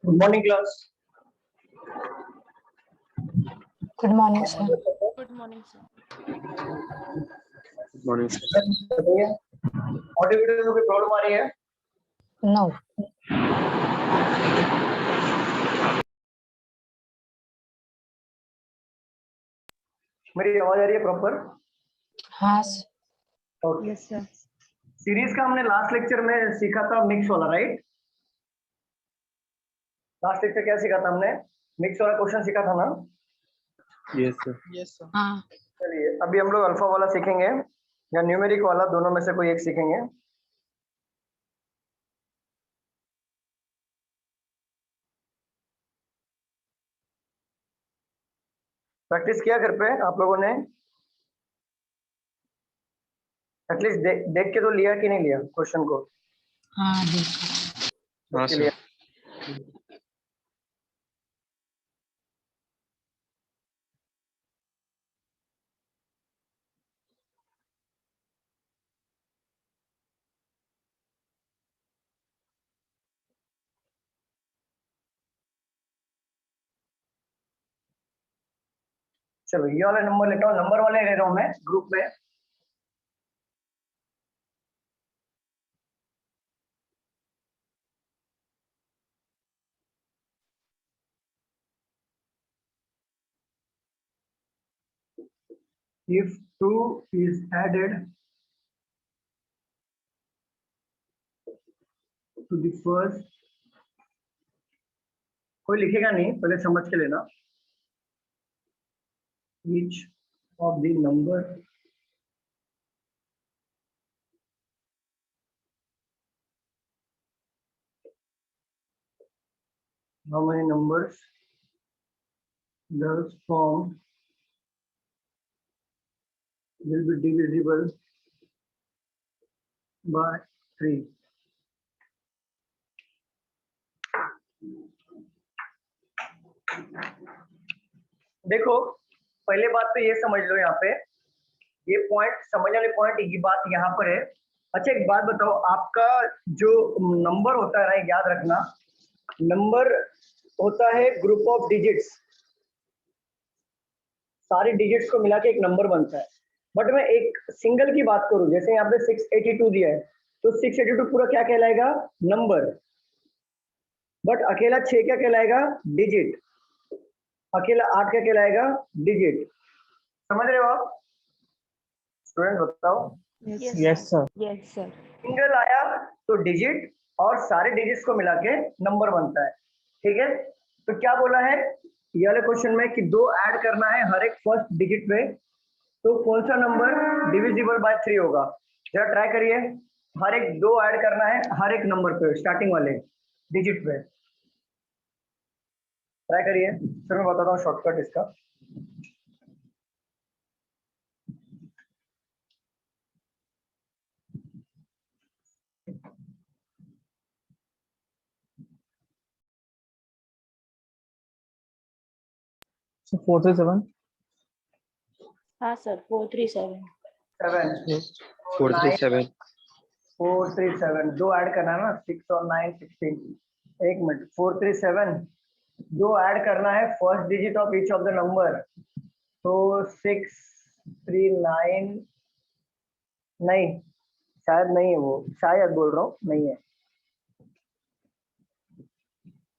Good morning, class. Good morning, sir. Good morning, sir. Good morning audio video में कोई problem आ रही है? No. मेरी आवाज आ रही है प्रॉपर? हाँ sir. Okay. Yes, sir. Series का हमने लास्ट लेक्चर में सीखा था मिक्स वाला, राइट? लास्ट लेक्चर क्या सीखा था हमने? मिक्स वाला क्वेश्चन सीखा था ना? Yes sir Yes, sir. हाँ. चलिए अभी हम लोग अल्फा वाला सीखेंगे या न्यूमेरिक वाला, दोनों में से कोई एक सीखेंगे। प्रैक्टिस किया घर पे आप लोगों ने? एटलीस्ट देख के तो लिया कि नहीं लिया क्वेश्चन को? हाँ देखा. हाँ उसके सर लिए चलो ये वाला नंबर लेता हूँ, नंबर वाले ले रहा हूँ मैं ग्रुप में। If 2 is added to the first, कोई लिखेगा नहीं, पहले समझ के लेना। Each of the number how many numbers thus formed will be divisible by 3. देखो पहले बात तो ये समझ लो, यहाँ पे ये पॉइंट समझने वाले पॉइंट की बात यहाँ पर है। अच्छा एक बात बताओ, आपका जो नंबर होता है ना, याद रखना, नंबर होता है ग्रुप ऑफ डिजिट्स, सारी डिजिट्स को मिला के एक नंबर बनता है। बट मैं एक सिंगल की बात करूं, जैसे यहाँ पे 682 दिया है, तो 682 पूरा क्या कहलाएगा? नंबर। बट अकेला 6 क्या कहलाएगा? डिजिट। अकेला 8 क्या कहलाएगा? डिजिट। समझ रहे हो आप स्टूडेंट? बताओ। Yes, sir Yes, sir. Single आया तो डिजिट, और सारे डिजिट्स को मिला के नंबर बनता है। ठीक है, तो क्या बोला है ये वाले क्वेश्चन में कि 2 ऐड करना है हर एक फर्स्ट डिजिट पे, तो कौन सा नंबर डिविजिबल बाय 3 होगा? जरा ट्राई करिए। हर एक 2 ऐड करना है हर एक नंबर पे, स्टार्टिंग वाले डिजिट पे। ट्राई करिए, फिर मैं बताता हूँ शॉर्टकट इसका। So 437 हाँ sir. 437. 7 437 437 2 ऐड करना है ना, 6 और 9 16। एक मिनट, 437 2 ऐड करना है first digit of each of the number, तो 639 नहीं, शायद नहीं है वो, शायद बोल रहा हूँ, नहीं है।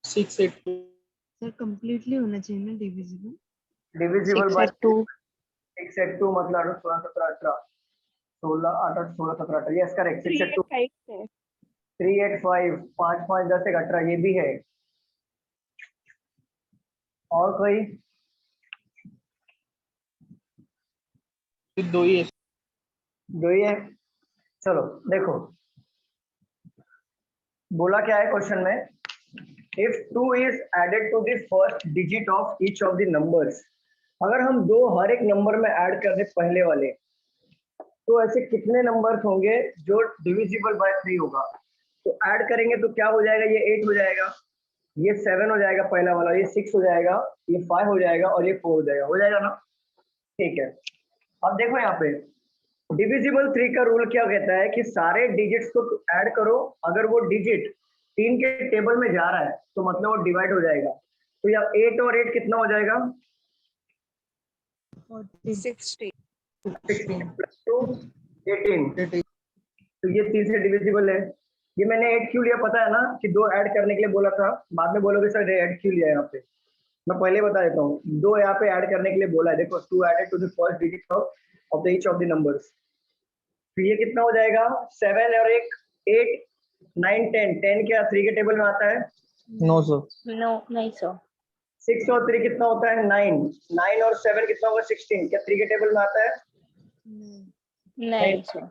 682 सर कंप्लीटली होना चाहिए ना डिविजिबल। Divisible by 682. 682 मतलब 16 17 18 16 8 16 17 18, यस करेक्ट। 682 385 है. 385 5 5 10 18, ये भी है। और कोई? दो ही है दो ही है। चलो देखो बोला क्या है क्वेश्चन में, if 2 is added to the first digit of each of the numbers, अगर हम 2 हर एक नंबर में ऐड कर दे पहले वाले, तो ऐसे कितने नंबर्स होंगे जो डिविजिबल बाय 3 होगा? तो ऐड करेंगे तो क्या हो जाएगा? ये 8 हो जाएगा, ये 7 हो जाएगा पहला वाला, ये 6 हो जाएगा, ये 5 हो जाएगा और ये 4 हो जाएगा ना? ठीक है, अब देखो यहाँ पे डिविजिबल 3 का रूल क्या कहता है कि सारे डिजिट्स को ऐड करो, अगर वो डिजिट 3 के टेबल में जा रहा है तो मतलब वो डिवाइड हो जाएगा। तो या 8 और 8 कितना हो जाएगा? 60. 16 प्लस 2 18। तो ये 3 से डिविजिबल है। ये मैंने 8 क्यों लिया पता है ना, कि 2 ऐड करने के लिए बोला था। बाद में बोलोगे सर ऐड क्यों लिया यहाँ पे, मैं पहले बता देता हूँ। 2 यहाँ पे ऐड करने के लिए बोला है, देखो 2 added to the first digit of the each of the numbers. तो ये कितना हो जाएगा? 7 और 1 8 9 10। 10 क्या 3 के टेबल में आता है? No, sir. No, नहीं सर। 6 और 3 कितना होता है? 9। 9 और 7 कितना होगा? 16। क्या 3 के टेबल में आता है? नहीं सर।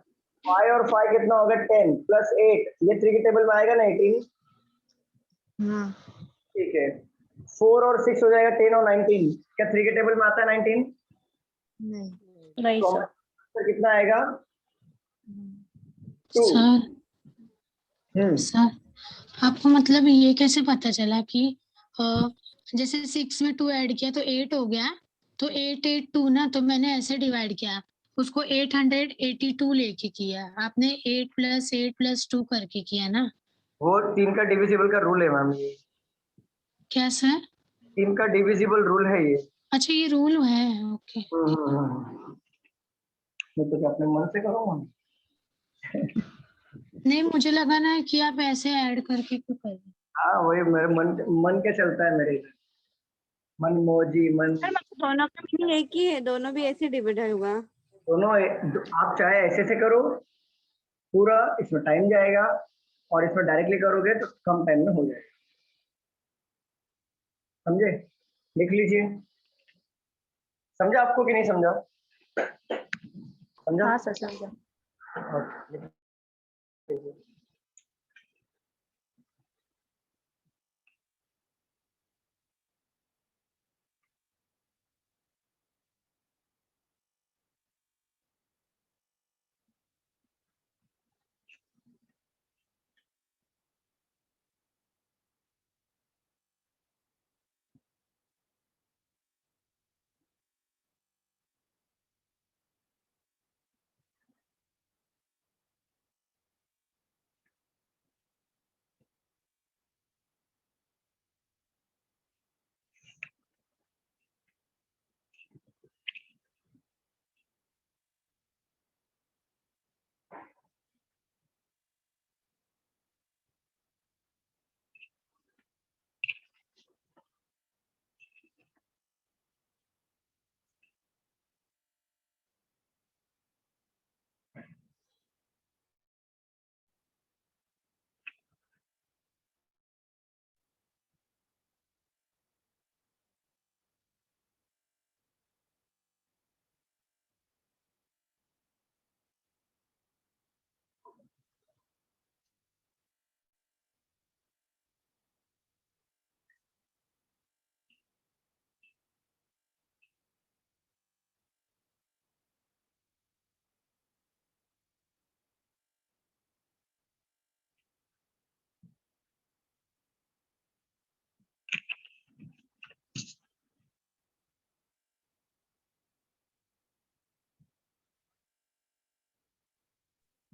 5 और 5 कितना होगा? 10 प्लस 8। ये 3 के टेबल में आएगा ना 18। हाँ. ठीक है। 4 और 6 हो जाएगा 10 और 19। क्या 3 के टेबल में आता है 19? नहीं. नहीं तो सर। हमारा आंसर कितना आएगा? 2। सर सर आपको मतलब ये कैसे पता चला कि जैसे 6 में 2 ऐड किया तो 8 हो गया, तो 8 8 2 ना, तो मैंने ऐसे डिवाइड किया उसको 882 लेके किया। आपने 8 + 2 करके किया ना। वो 3 का डिविजिबल का रूल है मैम, ये क्या सर? 3 का डिविजिबल रूल है ये। अच्छा ये रूल है, ओके। मैं तो क्या अपने मन से करूँगा? नहीं मुझे लगा ना कि आप ऐसे ऐड करके क्यों कर रहे। हाँ वही मेरे मन के चलता है मेरे, मन मौजी मन। सर मतलब दोनों का मीनिंग एक ही है, दोनों भी ऐसे डिवाइड होगा. दोनों आप चाहे ऐसे से करो पूरा, इसमें टाइम जाएगा, और इसमें डायरेक्टली करोगे तो कम टाइम में हो जाएगा। समझे? लिख लीजिए। समझा आपको कि नहीं समझा? समझा? हाँ सर समझा। ओके, लिख लीजिए।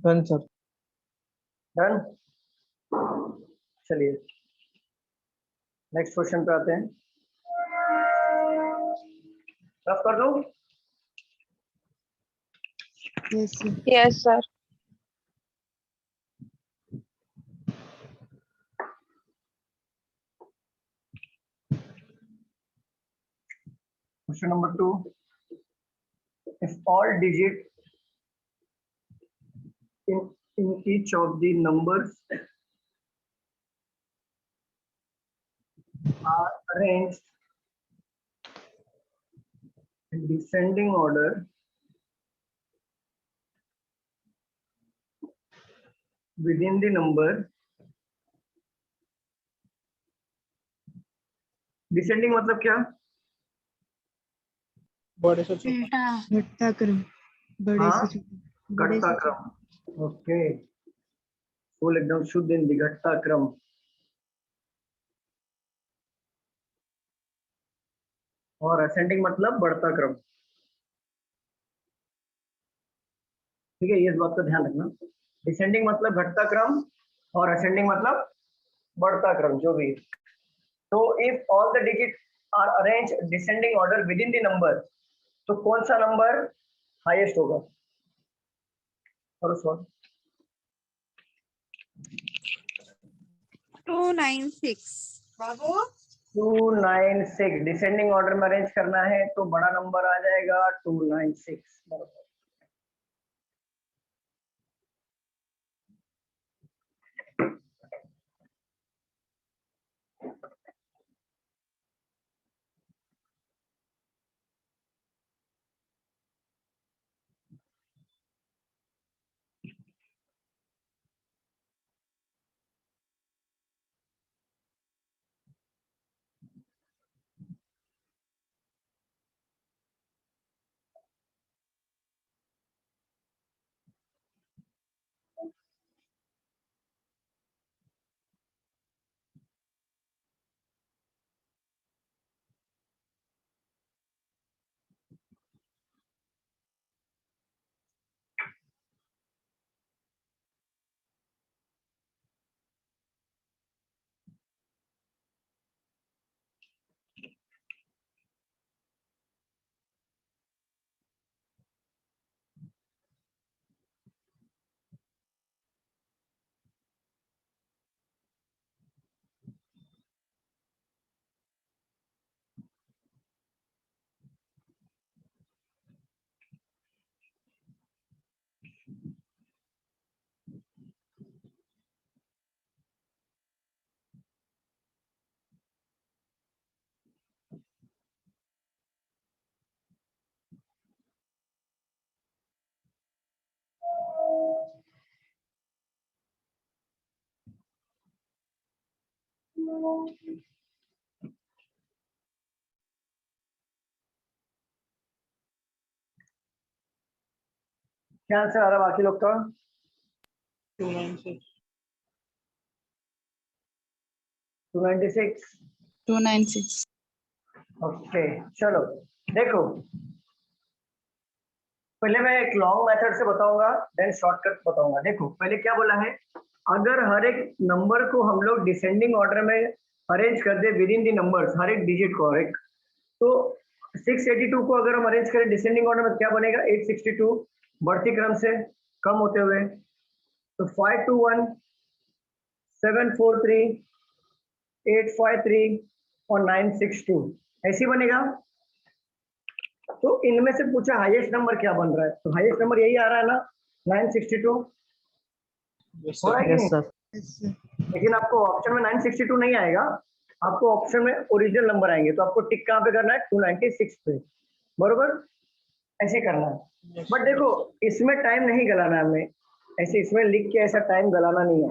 Done, sir. डन। चलिए नेक्स्ट क्वेश्चन पे आते हैं। रफ कर दो। Yes, sir. Yes sir. Question number 2. If all digits in each of the numbers are arranged in descending order within the number, descending मतलब क्या? बड़े से छोटा। उल्टा। घटता क्रम. बड़े हाँ, से छोटा. बड़े घटता से छोटा. क्रम। ओके, फुल एकदम शुद्ध हिंदी, घटता क्रम। और असेंडिंग मतलब बढ़ता क्रम। ठीक है, ये इस बात का ध्यान रखना। डिसेंडिंग मतलब घटता क्रम और असेंडिंग मतलब बढ़ता क्रम जो भी। तो if all the digit are arrange descending order with in the number, तो कौन सा नंबर हाईएस्ट होगा? और सॉल्व। 296 बाबू। 296 डिसेंडिंग ऑर्डर में अरेंज करना है तो बड़ा नंबर आ जाएगा 296 बराबर। क्या आंसर आ रहा है बाकी लोग का? 296 296। 296 ओके चलो देखो, पहले मैं एक लॉन्ग मेथड से बताऊंगा देन शॉर्टकट बताऊंगा। देखो पहले क्या बोला है, अगर हर एक नंबर को हम लोग डिसेंडिंग ऑर्डर में अरेंज कर दे विद इन दी नंबर्स, हर एक डिजिट को, हर एक, तो 682 को अगर हम अरेंज करें डिसेंडिंग ऑर्डर में क्या बनेगा? 862 बढ़ती क्रम से कम होते हुए, तो 521 743 853 और 962 ऐसी बनेगा। तो इनमें से पूछा हाईएस्ट नंबर क्या बन रहा है, तो हाईएस्ट नंबर यही आ रहा है ना, 962 Yes हो sir. रहा है कि Yes नहीं? sir. लेकिन आपको ऑप्शन में 962 नहीं आएगा, आपको ऑप्शन में ओरिजिनल नंबर आएंगे, तो आपको टिक कहाँ पे करना है? 296 पे, बरोबर ऐसे करना है। Yes. बट देखो इसमें टाइम नहीं गलाना है हमें, ऐसे इसमें लिख के ऐसा टाइम गलाना नहीं है।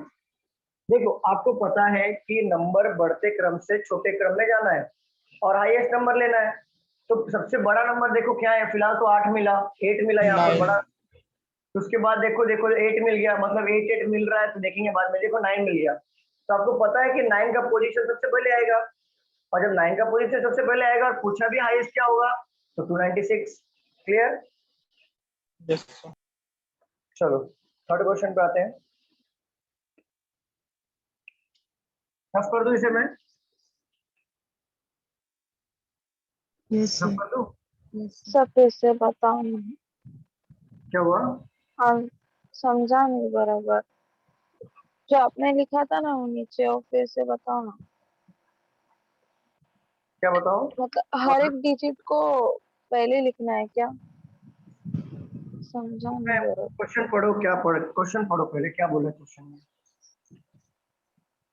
देखो आपको पता है कि नंबर बढ़ते क्रम से छोटे क्रम में जाना है और हाईएस्ट नंबर लेना है, तो सबसे बड़ा नंबर देखो क्या है, फिलहाल तो 8 मिला, 8 मिला यहाँ पर 9. बड़ा। तो उसके बाद देखो 8 मिल गया, मतलब 8 मिल रहा है, तो देखेंगे बाद में, देखो 9 मिल गया। तो आपको पता है कि 9 का पोजीशन सबसे पहले आएगा, और जब 9 का पोजीशन सबसे पहले आएगा और पूछा भी हाईएस्ट क्या होगा, तो 296। क्लियर? Yes sir. चलो थर्ड क्वेश्चन पे आते हैं। टफ कर दूं इसे मैं? yes टफ sir कर दूं? yes sir सब फिर से बताओ ना। क्या हुआ? हम समझा नहीं बराबर, जो आपने लिखा था ना वो नीचे, वो फिर से बताओ ना। क्या बताओ? मतलब हर एक डिजिट को पहले लिखना है क्या? समझा नहीं बराबर। क्वेश्चन पढ़ो, क्या पढ़, क्वेश्चन पढ़ो पहले, क्या बोला क्वेश्चन में?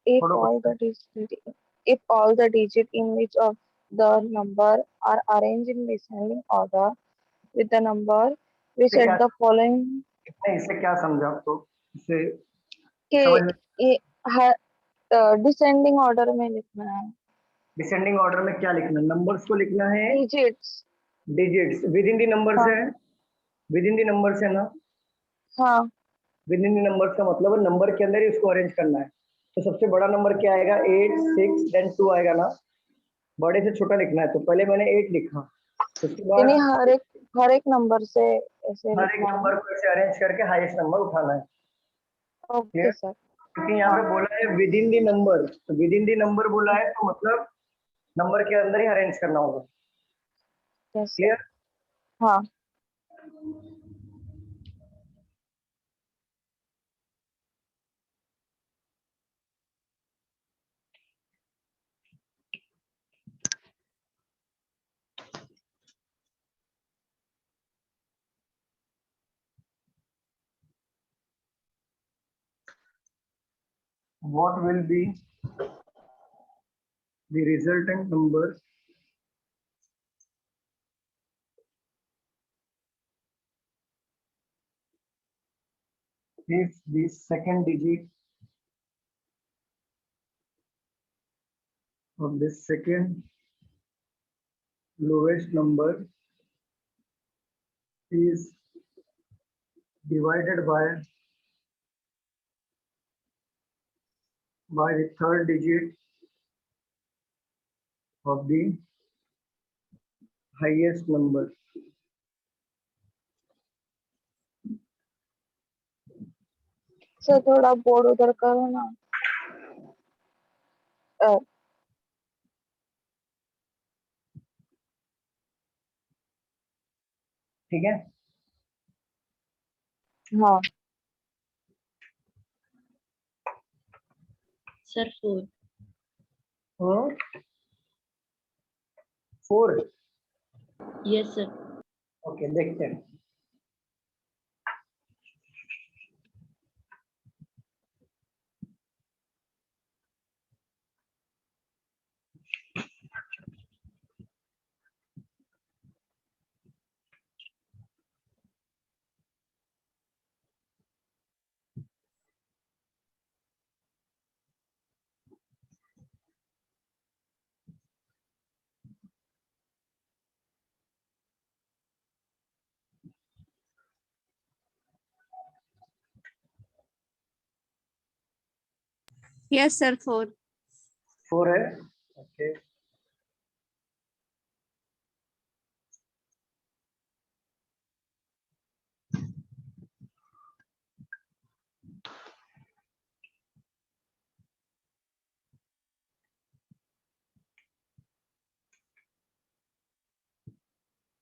If पढ़ो all question. the digit, if all the digit in which of the number are arranged in descending order with the number, we इससे क्या, set the following नहीं इससे क्या समझा आपको, इससे के समझ में? ये हर डिसेंडिंग ऑर्डर में लिखना है। डिसेंडिंग ऑर्डर में क्या लिखना है? नंबर्स को लिखना है, digits. Digits with in the numbers हाँ है, विद इन दी नंबर्स है ना, हाँ विद इन दी नंबर्स का मतलब है नंबर के अंदर ही उसको अरेंज करना है। तो सबसे बड़ा नंबर क्या आएगा? 8 6 देन 2 आएगा ना, बड़े से छोटा लिखना है, तो पहले मैंने 8 लिखा, उसके यानी बाद हर एक नंबर से ऐसे हर एक लिखना है। नंबर को ऐसे अरेंज करके हाईएस्ट नंबर उठाना है। Okay clear? सर। क्योंकि यहाँ पे बोला है विद इन दी नंबर, तो विद इन दी नंबर बोला है तो मतलब नंबर के अंदर ही अरेंज करना होगा। Yes, sir. क्लियर? हाँ. What will be the resultant number if the second digit of the second lowest number is divided by the third digit of the highest number? Sir थोड़ा board उधर करो ना. ठीक है? हाँ. सर 4. 4। Yes sir. ओके, देखते हैं। Yes sir 4. 4 है। ओके,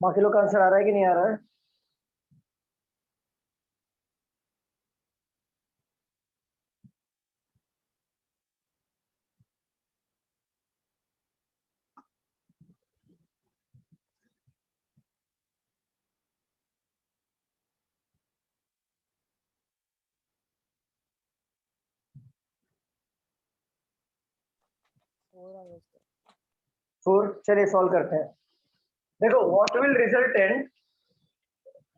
बाकी लोग का आंसर आ रहा है कि नहीं आ रहा है? फोर, चलिए सॉल्व करते हैं। देखो, what will resultant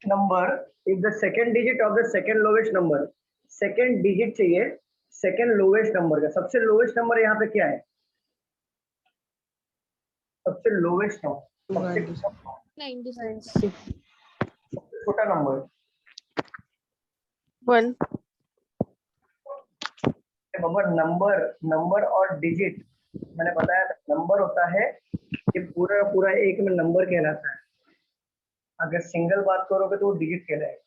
number if the second digit of the second lowest number, second digit चाहिए सेकेंड लोवेस्ट नंबर का। सबसे लोवेस्ट नंबर यहाँ पे क्या है? सबसे लोवेस्ट नंबर, सबसे छोटा नंबर 1. बाबा। नंबर और डिजिट मैंने बताया था, नंबर होता है ये पूरा पूरा एक में नंबर कहलाता है। अगर सिंगल बात करोगे तो वो डिजिट कहलाएगा।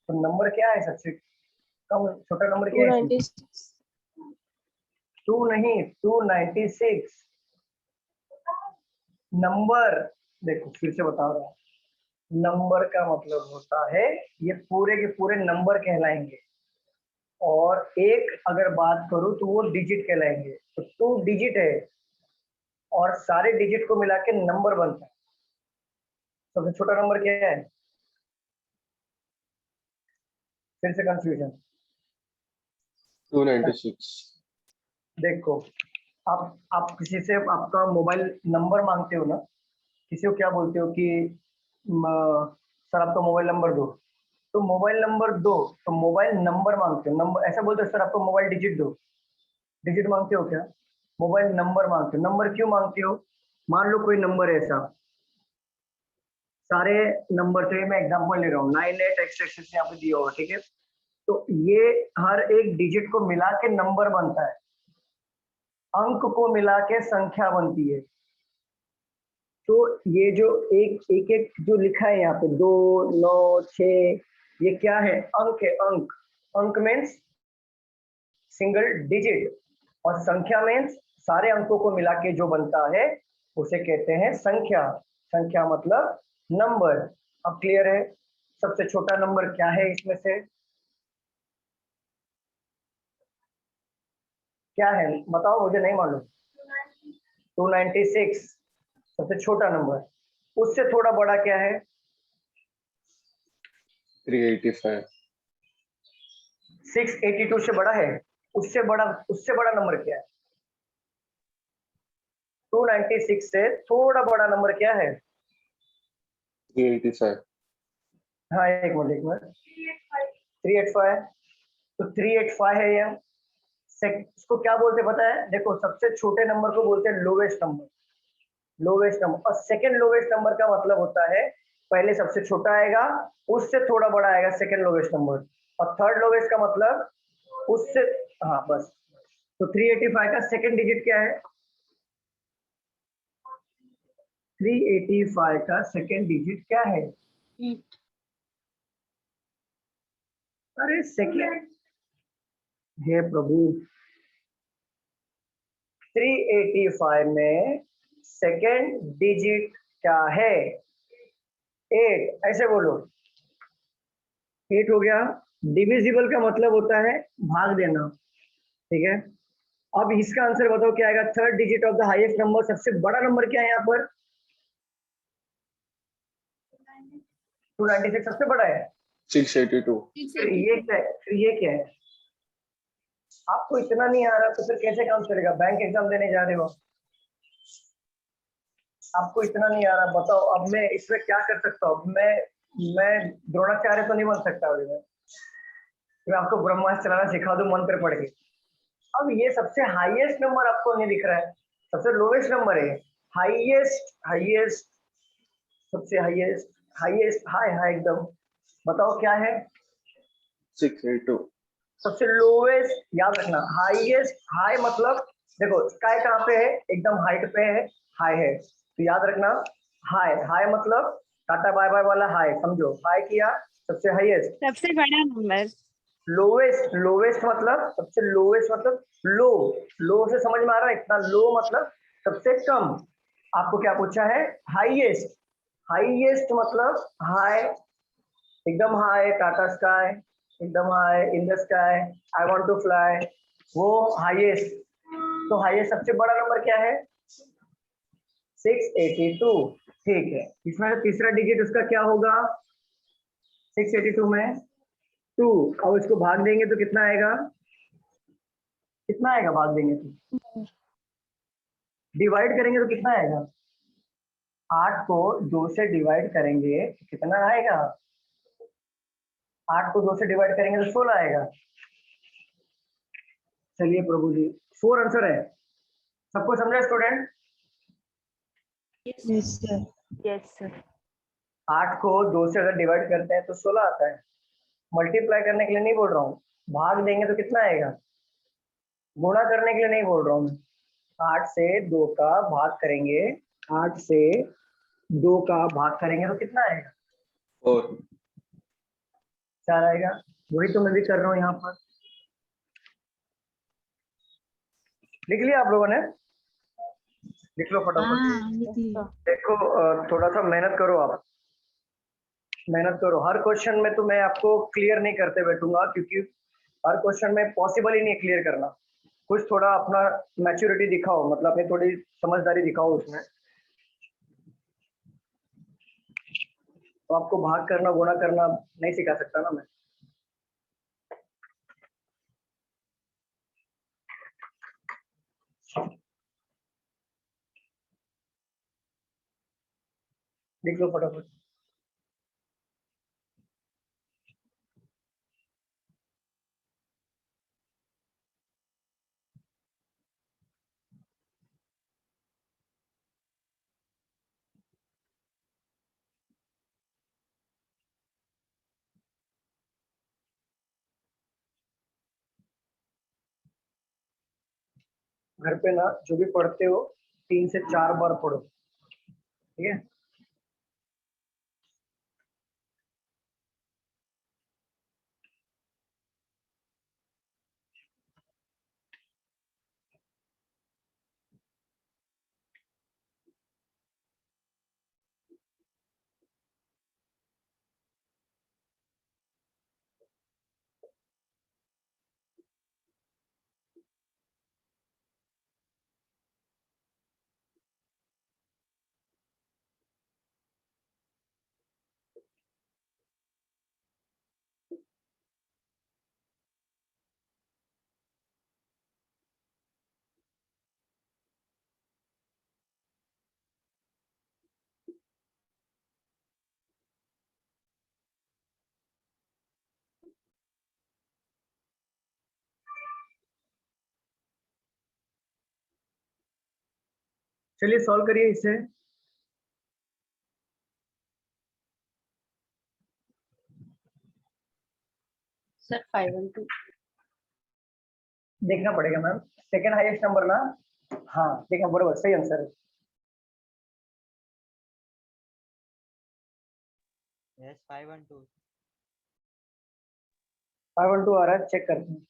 तो नंबर क्या है? सबसे कम छोटा नंबर क्या है? 296. 2 नहीं, 296। नंबर देखो, फिर से बता रहा हूँ, नंबर का मतलब होता है ये पूरे के पूरे नंबर कहलाएंगे, और एक अगर बात करूं तो वो डिजिट कहलाएंगे। तो 2 डिजिट है और सारे डिजिट को मिला के नंबर बनता है। सबसे छोटा नंबर क्या है? फिर से कंफ्यूजन। 296। देखो, आप किसी से आपका मोबाइल नंबर मांगते हो ना, किसी को क्या बोलते हो कि सर आपका मोबाइल नंबर दो, तो मोबाइल नंबर दो, तो मोबाइल नंबर मांगते हो। नंबर ऐसा बोलते हो सर आपको मोबाइल डिजिट दो, डिजिट मांगते हो क्या? मोबाइल नंबर मांगते हो। नंबर क्यों मांगते हो? मान लो कोई नंबर है ऐसा, सारे नंबर थे, मैं एग्जांपल ले रहा हूँ, 98XX यहाँ पे दिया होगा, ठीक है? तो ये हर एक डिजिट को मिला के नंबर बनता है, अंक को मिला के संख्या बनती है। तो ये जो एक जो लिखा है यहाँ पे 2, 9, 6, ये क्या है? अंक है। अंक मीन्स सिंगल डिजिट, और संख्या मीन्स सारे अंकों को मिला के जो बनता है उसे कहते हैं संख्या। संख्या मतलब नंबर। अब क्लियर है? सबसे छोटा नंबर क्या है इसमें से? क्या है बताओ, मुझे नहीं मालूम। 296 सबसे छोटा नंबर। उससे थोड़ा बड़ा क्या है? 385। 682 से बड़ा है? उससे बड़ा नंबर क्या है? 296 से थोड़ा बड़ा नंबर क्या है? 385। हाँ एक मिनट 385। तो 385 है ये। इसको क्या बोलते पता है? देखो सबसे छोटे नंबर को बोलते हैं लोवेस्ट नंबर। लोवेस्ट नंबर, और सेकंड लोवेस्ट नंबर का मतलब होता है पहले सबसे छोटा आएगा, उससे थोड़ा बड़ा आएगा सेकंड लोवेस्ट नंबर, और थर्ड लोवेस्ट का मतलब उससे, हाँ बस। तो 385 का सेकंड डिजिट क्या है? 385 का सेकंड डिजिट क्या है? अरे सेकंड, हे प्रभु, 385 में सेकंड डिजिट क्या है? 8, ऐसे बोलो। 8 हो गया। डिविजिबल का मतलब होता है भाग देना, ठीक है। अब इसका आंसर बताओ क्या आएगा? Third digit of the highest number, सबसे बड़ा नंबर क्या है यहाँ पर? 296 सबसे बड़ा है। 682। ये क्या है? ये क्या है? आपको इतना नहीं आ रहा तो फिर कैसे काम चलेगा? बैंक एग्जाम देने जा रहे हो, आपको इतना नहीं आ रहा, बताओ अब मैं इसमें क्या कर सकता हूँ? मैं द्रोणाचार्य तो नहीं बन सकता अभी मैं आपको ब्रह्मास्त्र चलाना सिखा दूं मंत्र पढ़ के। अब ये सबसे हाईएस्ट नंबर आपको नहीं दिख रहा है, सबसे लोवेस्ट नंबर है। हाईएस्ट, हाईएस्ट, सबसे हाईएस्ट, हाईएस्ट, हाई हाई एकदम, बताओ क्या है? 682। सबसे लोवेस्ट, याद रखना। हाईएस्ट, हाई मतलब देखो स्काई कहाँ पे है? एकदम हाइट पे है, हाई है, तो याद रखना हाई। हाई मतलब टाटा बाय बाय वाला हाई, समझो। हाई किया, सबसे हाईएस्ट। सबसे बड़ा नंबर। लोवेस्ट, लोवेस्ट मतलब सबसे लोवेस्ट मतलब लो। लो से समझ में आ रहा है? इतना लो मतलब सबसे कम। आपको क्या पूछा है? हाईएस्ट। हाईएस्ट मतलब हाई, एकदम हाई, टाटा स्काई, एकदम high in the sky, I want to fly, वो हाईएस्ट। तो हाईएस्ट सबसे बड़ा नंबर क्या है? 682, ठीक है। इसमें से तीसरा डिजिट उसका क्या होगा? 682 में 2, और इसको भाग देंगे तो कितना आएगा? कितना आएगा भाग देंगे तो? डिवाइड करेंगे तो कितना आएगा? 8 को 2 से डिवाइड करेंगे तो कितना आएगा? 8 को 2 से डिवाइड करेंगे तो 16 आएगा। चलिए प्रभु जी, 4 आंसर है। सबको समझा student? Yes, sir. Yes, sir. 8 को 2 से अगर डिवाइड करते हैं तो 16 आता है। मल्टीप्लाई करने के लिए नहीं बोल रहा हूँ, भाग देंगे तो कितना आएगा? गुणा करने के लिए नहीं बोल रहा हूँ मैं। 8 से 2 का भाग करेंगे, 8 से 2 का भाग करेंगे तो कितना आएगा? 4। 4 आएगा। वही तो मैं भी कर रहा हूँ यहाँ पर। लिख लिया आप लोगों ने? लिख लो फटाफट। देखो थोड़ा सा मेहनत करो आप, मेहनत करो। हर क्वेश्चन में तो मैं आपको क्लियर नहीं करते बैठूंगा, क्योंकि हर क्वेश्चन में पॉसिबल ही नहीं क्लियर करना। कुछ थोड़ा अपना मैच्योरिटी दिखाओ, मतलब अपनी थोड़ी समझदारी दिखाओ उसमें। तो आपको भाग करना गुणा करना नहीं सिखा सकता ना मैं। लिख लो फटाफट। घर पे ना जो भी पढ़ते हो 3 से 4 बार पढ़ो, ठीक है? चलिए सॉल्व करिए इसे। सर 512। देखना पड़ेगा मैम, सेकंड हाईएस्ट नंबर ना। हाँ देखना, बरोबर, सही आंसर है। यस 512। 512 आ रहा है, चेक करते हैं।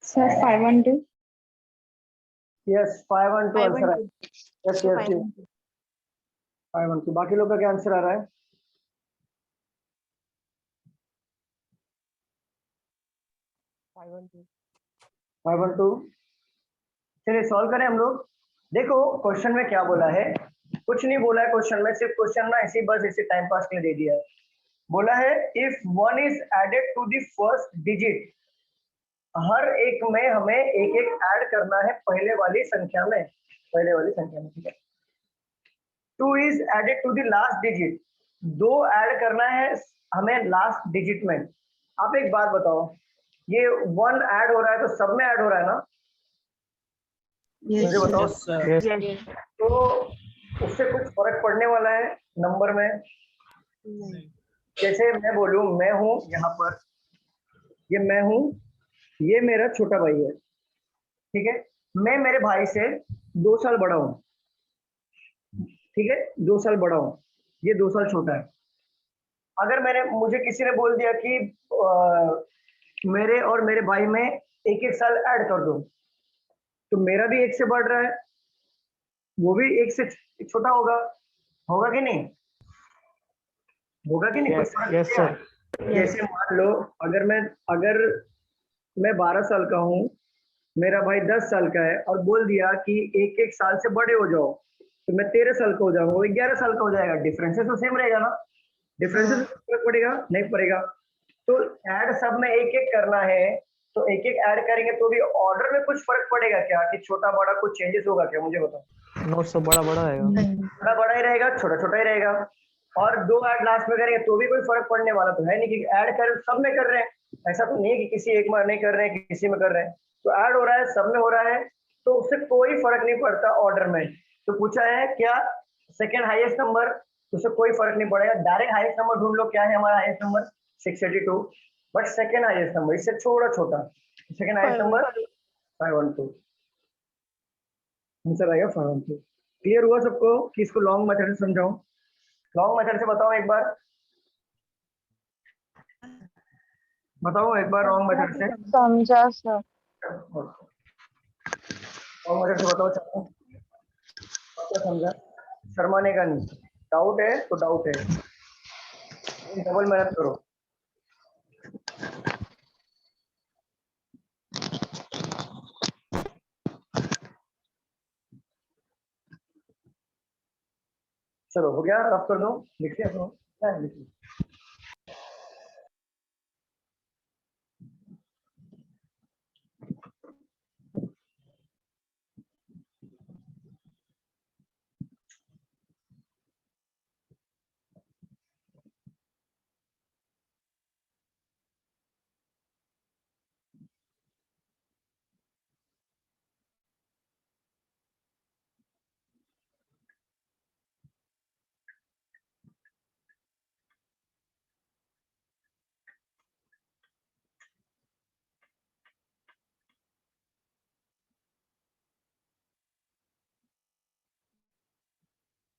Sir, 512. यस 512 आंसर है। यस तो यस यस 512। बाकी लोग का क्या आंसर आ रहा है? 512। चलिए सॉल्व करें हम लोग। देखो क्वेश्चन में क्या बोला है, कुछ नहीं बोला है क्वेश्चन में, सिर्फ क्वेश्चन ना ऐसे बस ऐसे टाइम पास के लिए दे दिया है। बोला है if one is added to the first digit, हर एक में हमें एक एक ऐड करना है पहले वाली संख्या में, पहले वाली संख्या में, ठीक है। Two is added to the last digit, दो ऐड करना है हमें लास्ट डिजिट में। आप एक बात बताओ, ये वन ऐड हो रहा है तो सब में ऐड हो रहा है ना? मुझे बताओ। Yes, sir. Yes. तो उससे कुछ फर्क पड़ने वाला है नंबर में? नहीं। जैसे मैं बोलूं मैं हूं यहाँ पर, ये मैं हूं, ये मेरा छोटा भाई है, ठीक है। मैं मेरे भाई से 2 साल बड़ा हूं, ठीक है, 2 साल बड़ा हूं, ये 2 साल छोटा है। अगर मुझे किसी ने बोल दिया कि मेरे और मेरे भाई में एक एक साल ऐड कर दो, तो मेरा भी एक से बढ़ रहा है, वो भी एक से छोटा होगा, होगा कि नहीं? होगा कि नहीं? कुछ फर्क Yes, पड़ेगा? sir. जैसे मान लो अगर मैं 12 साल का हूँ, मेरा भाई 10 साल का है, और बोल दिया कि एक एक साल से बड़े हो जाओ, तो मैं 13 साल का हो जाऊंगा, वो 11 साल का हो जाएगा। डिफरेंसेस तो सेम रहेगा ना? डिफरेंसेस फर्क पड़ेगा? नहीं पड़ेगा। तो ऐड सब में एक एक करना है, तो एक एक ऐड करेंगे तो भी ऑर्डर में कुछ फर्क पड़ेगा क्या, कि छोटा बड़ा कुछ चेंजेस होगा क्या? मुझे बताओ। नोट सब बड़ा बड़ा रहेगा। बड़ा बड़ा ही रहेगा, छोटा छोटा ही रहेगा। और दो ऐड लास्ट में करेंगे तो भी कोई फर्क पड़ने वाला तो है नहीं, कि ऐड कर सब में कर रहे हैं। ऐसा तो नहीं है कि किसी एक में नहीं कर रहे हैं, किसी में कर रहे हैं। तो ऐड हो रहा है, सब में हो रहा है, तो उससे कोई फर्क नहीं पड़ता ऑर्डर में। तो पूछा है क्या सेकेंड हाईएस्ट नंबर, उससे कोई फर्क नहीं पड़ेगा। डायरेक्ट हाईएस्ट नंबर ढूंढ लो, क्या है हमारा highest number? 682। But second highest number इससे थोड़ा छोटा, सेकेंड हाईएस्ट नंबर 512, आंसर आएगा 512। क्लियर हुआ सबको कि इसको लॉन्ग मेथड से समझाऊं? लॉन्ग मेथड से बताओ एक बार, बताओ एक बार लॉन्ग मेथड से। समझा सर। लॉन्ग मेथड से बताओ, चाहूँ क्या समझा? शर्माने का नहीं, डाउट है तो डाउट है, डबल मेहनत करो। चलो हो गया, रफ कर दो, लिख लिया तो लिख लिया।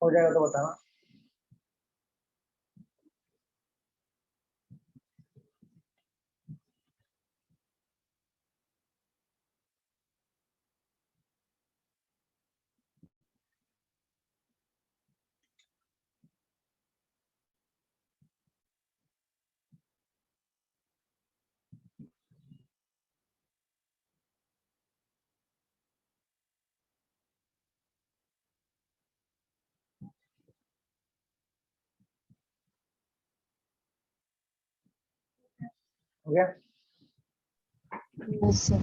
हो जाएगा तो बताना। हो गया? Yes, sir.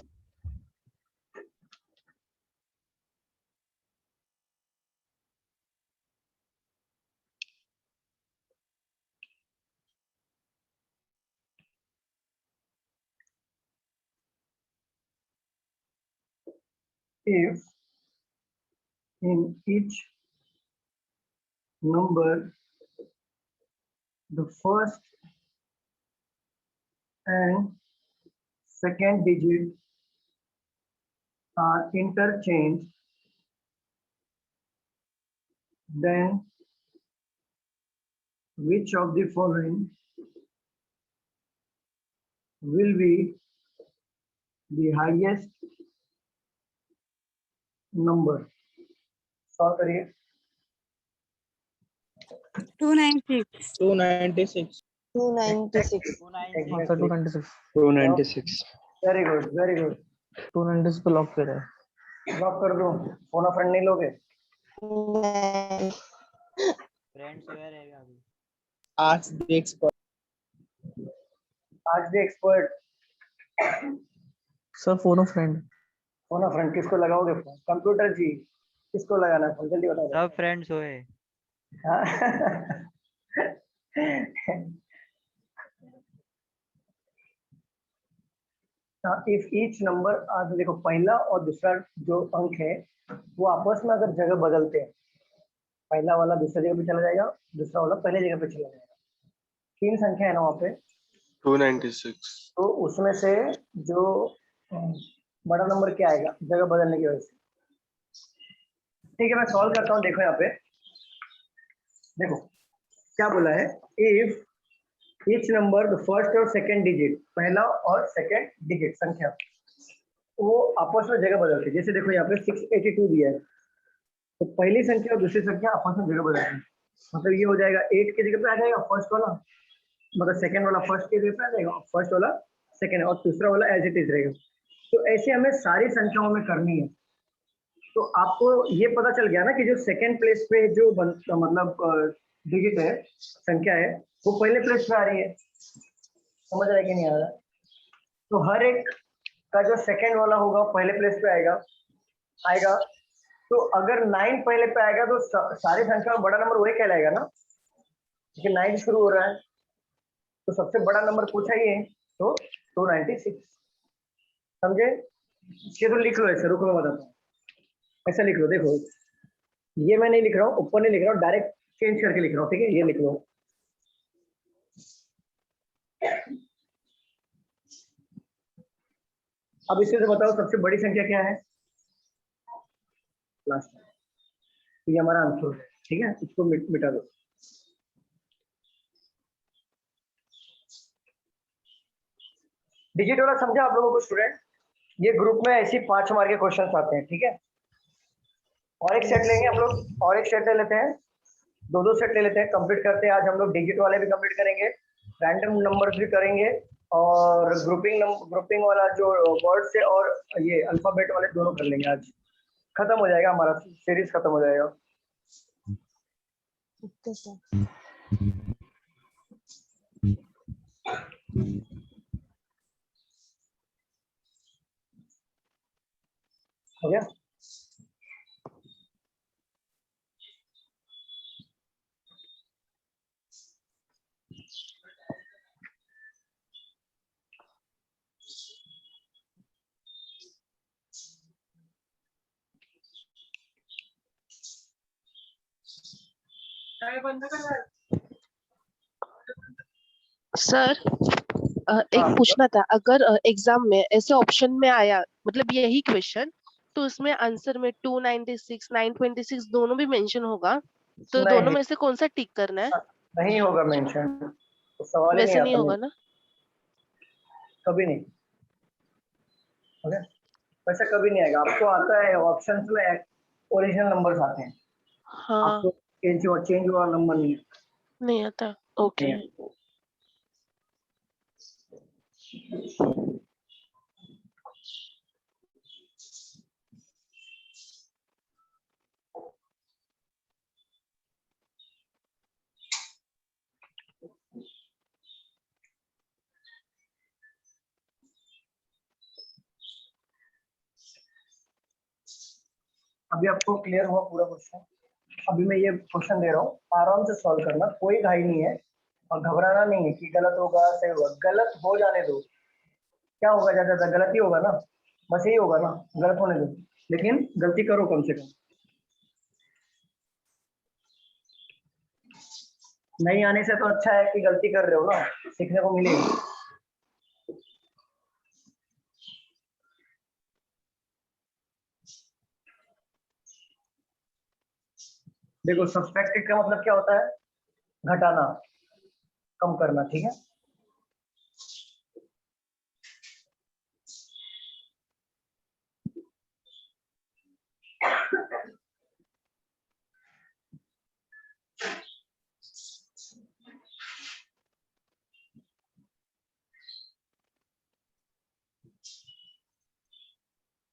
If in each number the first and second digit are interchanged, then which of the following will be the highest number? Solve करिए. 296. 296. 296. 296. 296. 296. Very good, very good. 296 को लॉक करें. लॉक कर दो. फोन फ्रेंड नहीं लोगे? Friends where रहेगा अभी. Ask the expert. आज the expert. Sir phone friend. Phone friend किसको लगाओगे फोन? कंप्यूटर जी किसको लगाना है फोन? जल्दी बताओ. सब फ्रेंड्स हुए. इफ ईच नंबर, आज देखो पहला और दूसरा जो अंक है वो आपस में अगर जगह बदलते हैं, पहला वाला दूसरी जगह पे चला जाएगा, दूसरा वाला पहले जगह पे चला जाएगा. 3 संख्या है ना वहाँ पे, 296. तो उसमें से जो बड़ा नंबर क्या आएगा जगह बदलने की वजह से. ठीक है, मैं सॉल्व करता हूँ. देखो यहाँ पे, देखो क्या बोला है. If each number the first और सेकंड डिजिट, पहला और सेकंड डिजिट संख्या वो आपस में जगह बदलते हैं. जैसे देखो यहाँ पे 682 दिया है, तो पहली संख्या और दूसरी संख्या आपस में जगह बदलती है. मतलब ये हो जाएगा 8 की जगह पे आ जाएगा फर्स्ट वाला, मतलब सेकंड वाला फर्स्ट की जगह पे आ जाएगा, फर्स्ट वाला सेकंड, और दूसरा वाला एज इट इज रहेगा. तो ऐसे हमें सारी संख्याओं में करनी है. तो आपको ये पता चल गया ना कि जो सेकंड प्लेस पे जो मतलब डिजिट है, संख्या है, वो पहले प्लेस पे आ रही है. समझ रहा है कि नहीं आ रहा? तो हर एक का जो सेकंड वाला होगा पहले प्लेस पे आएगा. तो अगर 9 पहले पे आएगा तो सारी संख्या में बड़ा नंबर वही कहलाएगा ना, क्योंकि 9 शुरू हो रहा है. तो सबसे बड़ा नंबर पूछा ही है, तो 296. समझे? ये तो लिख लो ऐसे. रुको मैं बताता हूँ. ऐसा लिख लो. देखो ये मैं नहीं लिख रहा हूँ, ऊपर नहीं लिख रहा हूँ, डायरेक्ट चेंज करके लिख रहा हूँ. ठीक है, ये लिख लो. अब इससे से बताओ सबसे बड़ी संख्या क्या है लास्ट. तो ये हमारा आंसर है. ठीक है, इसको मिटा दो. डिजिट वाला समझा आप लोगों को स्टूडेंट? ये ग्रुप में ऐसी 5 मार्क के क्वेश्चन आते हैं. ठीक है, और एक सेट लेंगे हम लोग, और एक सेट ले लेते हैं, 2 सेट ले लेते हैं, कंप्लीट करते हैं. आज हम लोग डिजिट वाले भी कंप्लीट करेंगे, रैंडम नंबर्स भी करेंगे, और ग्रुपिंग वाला जो वर्ड से और ये अल्फाबेट वाले दोनों कर लेंगे. आज खत्म हो जाएगा हमारा सीरीज, खत्म हो जाएगा. Okay, sir. हो गया? सर एक हाँ. पूछना था, अगर एग्जाम में ऐसे ऑप्शन में आया, मतलब यही क्वेश्चन, तो उसमें आंसर में 296 926 दोनों भी मेंशन होगा, तो दोनों नहीं, में से कौन सा टिक करना है? नहीं होगा मेंशन, तो सवाल ही नहीं वैसे नहीं आता. होगा ना? कभी नहीं. ओके, वैसा कभी नहीं आएगा. आपको आता है ऑप्शंस में ओरिजिनल नंबर्स आते हैं, हाँ, आपको चेंज हुआ नंबर नहीं नहीं आता. ओके. है. अभी आपको क्लियर हुआ पूरा क्वेश्चन? अभी मैं ये क्वेश्चन दे रहा हूँ, आराम से सॉल्व करना, कोई घाई नहीं है और घबराना नहीं है कि गलत होगा सही होगा, गलत हो जाने दो, क्या होगा, ज्यादा गलत ही होगा ना, बस यही होगा ना, गलत होने दो, लेकिन गलती करो कम से कम। नहीं आने से तो अच्छा है कि गलती कर रहे हो ना, सीखने को मिलेगी। देखो सब्सट्रैक्टेड का मतलब क्या होता है, घटाना, कम करना, ठीक है।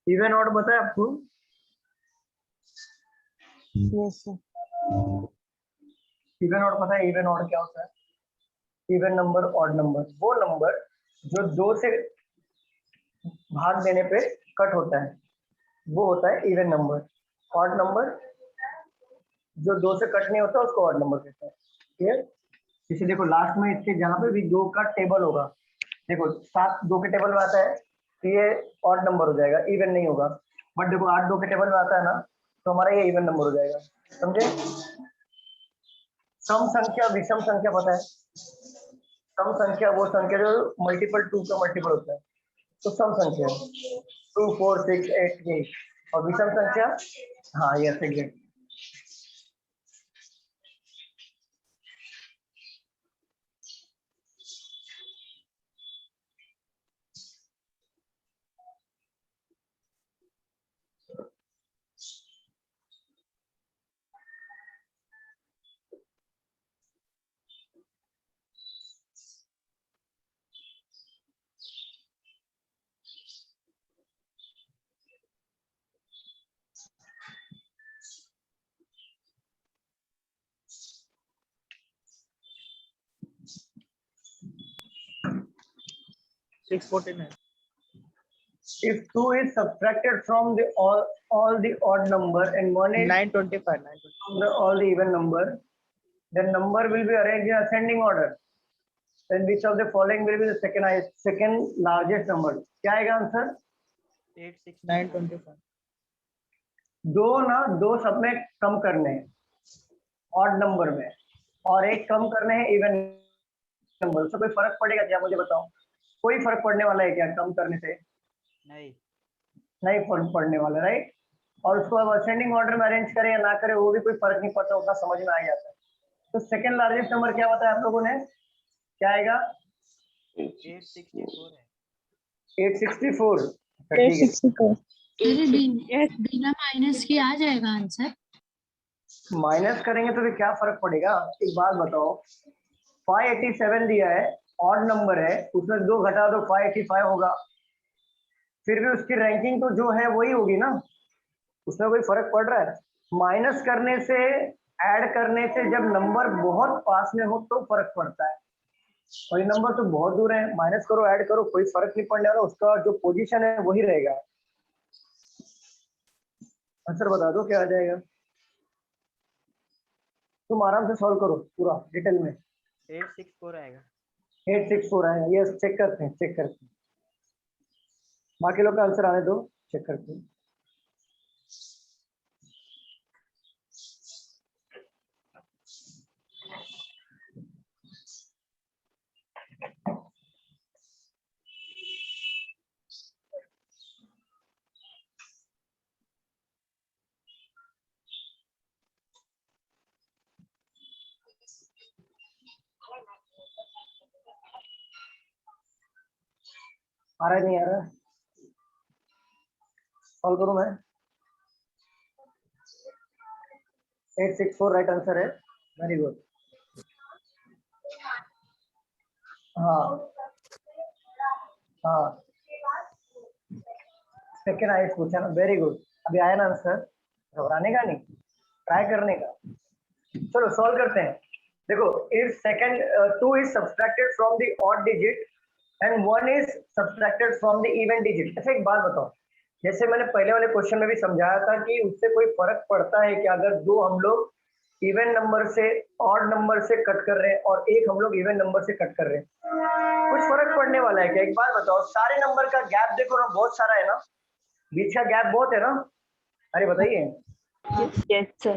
इवन ऑड पता है आपको? Yes, sir. इवन ऑड पता है? इवन ऑड क्या होता है? इवन नंबर, ऑड नंबर, वो नंबर जो 2 से भाग देने पे कट होता है, वो होता है इवन नंबर। ऑड नंबर जो 2 से कट नहीं होता उसको ऑड नंबर कहते हैं, क्लियर? इसे देखो लास्ट में इसके जहां पे भी 2 का टेबल होगा, देखो 7 2 के टेबल में आता है तो ये ऑड नंबर हो जाएगा, इवन नहीं होगा। बट देखो 8 2 के टेबल में आता है ना, तो हमारा ये इवन नंबर हो जाएगा, समझे? सम संख्या विषम संख्या पता है? सम संख्या वो संख्या जो मल्टीपल 2 का मल्टीपल होता है, तो सम संख्या 2 4 6 8 8, और विषम संख्या, हाँ yes exact. Six 49. If 2 is subtracted from the all the odd number and 1 is 925. 925. from the all the even number, then number will be arranged in ascending order. Then which of the following will be the second largest number? क्या आएगा answer? 925. दो सब में कम करने हैं odd number में, और एक कम करने हैं इवन नंबर, उससे कोई फर्क पड़ेगा क्या, मुझे बताओ? कोई फर्क पड़ने वाला है क्या कम करने से? नहीं फर्क पड़ने वाला, राइट? और उसको अब असेंडिंग ऑर्डर में अरेंज करें या ना करें वो भी कोई फर्क नहीं पड़ता, उतना समझ में आ जाता है। तो सेकंड लार्जेस्ट नंबर क्या बताया आप लोगों ने, क्या आएगा? 864 है। 864। 864. अरे बिना माइनस के आ जाएगा आंसर। माइनस करेंगे तो फिर क्या फर्क पड़ेगा, एक बात बताओ। 587 दिया है, ऑड नंबर है, उसमें 2 घटा दो 585 होगा, फिर भी उसकी रैंकिंग तो जो है वही होगी ना, उसमें कोई फर्क पड़ रहा है? माइनस करने से, ऐड करने से जब नंबर बहुत पास में हो तो फर्क पड़ता है, और ये नंबर तो बहुत दूर है, माइनस करो ऐड करो कोई फर्क नहीं पड़ने वाला, उसका जो पोजीशन है वही रहेगा। आंसर बता दो क्या आ जाएगा, तुम आराम से सॉल्व करो पूरा डिटेल में। 864 आएगा। 864 आएगा, ये चेक करते हैं, चेक करते हैं, बाकी लोग का आंसर आने दो, चेक करते हैं। आ रहा है नहीं आ रहा? सॉल्व करूं मैं? 864 राइट आंसर है, वेरी गुड। हाँ हाँ, सेकेंड आइस पूछा ना, वेरी गुड। अभी आया ना आंसर, घबराने का नहीं, ट्राई करने का। चलो सॉल्व करते हैं। देखो if second 2 is subtracted from the odd digit and 1 is subtracted from the even digit, ऐसे एक बात बताओ, जैसे मैंने पहले वाले क्वेश्चन में भी समझाया था कि उससे कोई फर्क पड़ता है कि अगर दो हम लोग इवन नंबर से ऑड नंबर से कट कर रहे हैं और एक हम लोग इवन नंबर से कट कर रहे हैं, कुछ फर्क पड़ने वाला है क्या? एक बात बताओ, सारे नंबर का गैप देखो ना, बहुत सारा है ना, बीच का गैप बहुत है ना। अरे बताइए, यस सर।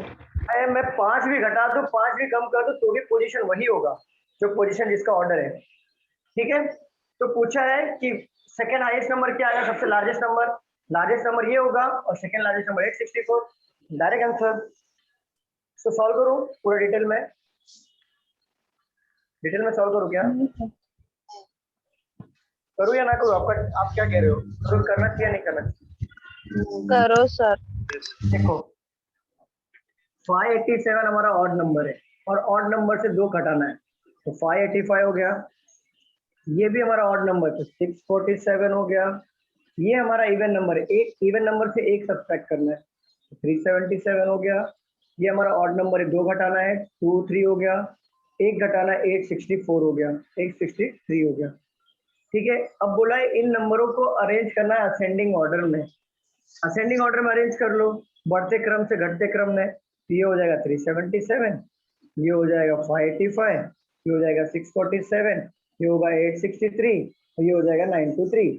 अरे मैं 5 भी घटा दूं 5 भी कम कर दूं तो भी पोजीशन वही होगा जो पोजीशन जिसका ऑर्डर है, ठीक है। तो पूछा है कि सेकंड हाईएस्ट नंबर क्या आएगा, सबसे लार्जेस्ट नंबर ये होगा और second largest number 864, direct answer. तो सॉल्व करो पूरा डिटेल में सॉल्व करो। क्या करूँ या ना करूँ, आप क्या कह रहे हो, करूँ, करना चाहिए नहीं करना चाहिए? करो सर। देखो 587 हमारा ऑड नंबर है और ऑड नंबर से 2 घटाना है, तो 585 हो गया। ये भी हमारा ऑड नंबर, तो 647 हो गया। ये हमारा इवन नंबर है, एक इवन नंबर से एक सब्ट्रैक्ट करना है, तो 377 हो गया। ये हमारा ऑड नंबर है, 2 घटाना है, 23 हो गया। एक घटाना है, 864 हो गया, 863 हो गया, ठीक है। अब बोला है इन नंबरों को अरेंज करना है असेंडिंग ऑर्डर में। असेंडिंग ऑर्डर में अरेंज कर लो, बढ़ते क्रम से घटते क्रम में। ये हो जाएगा 377, ये हो जाएगा 585, ये हो जाएगा 647, ये होगा 863, ये हो जाएगा 923।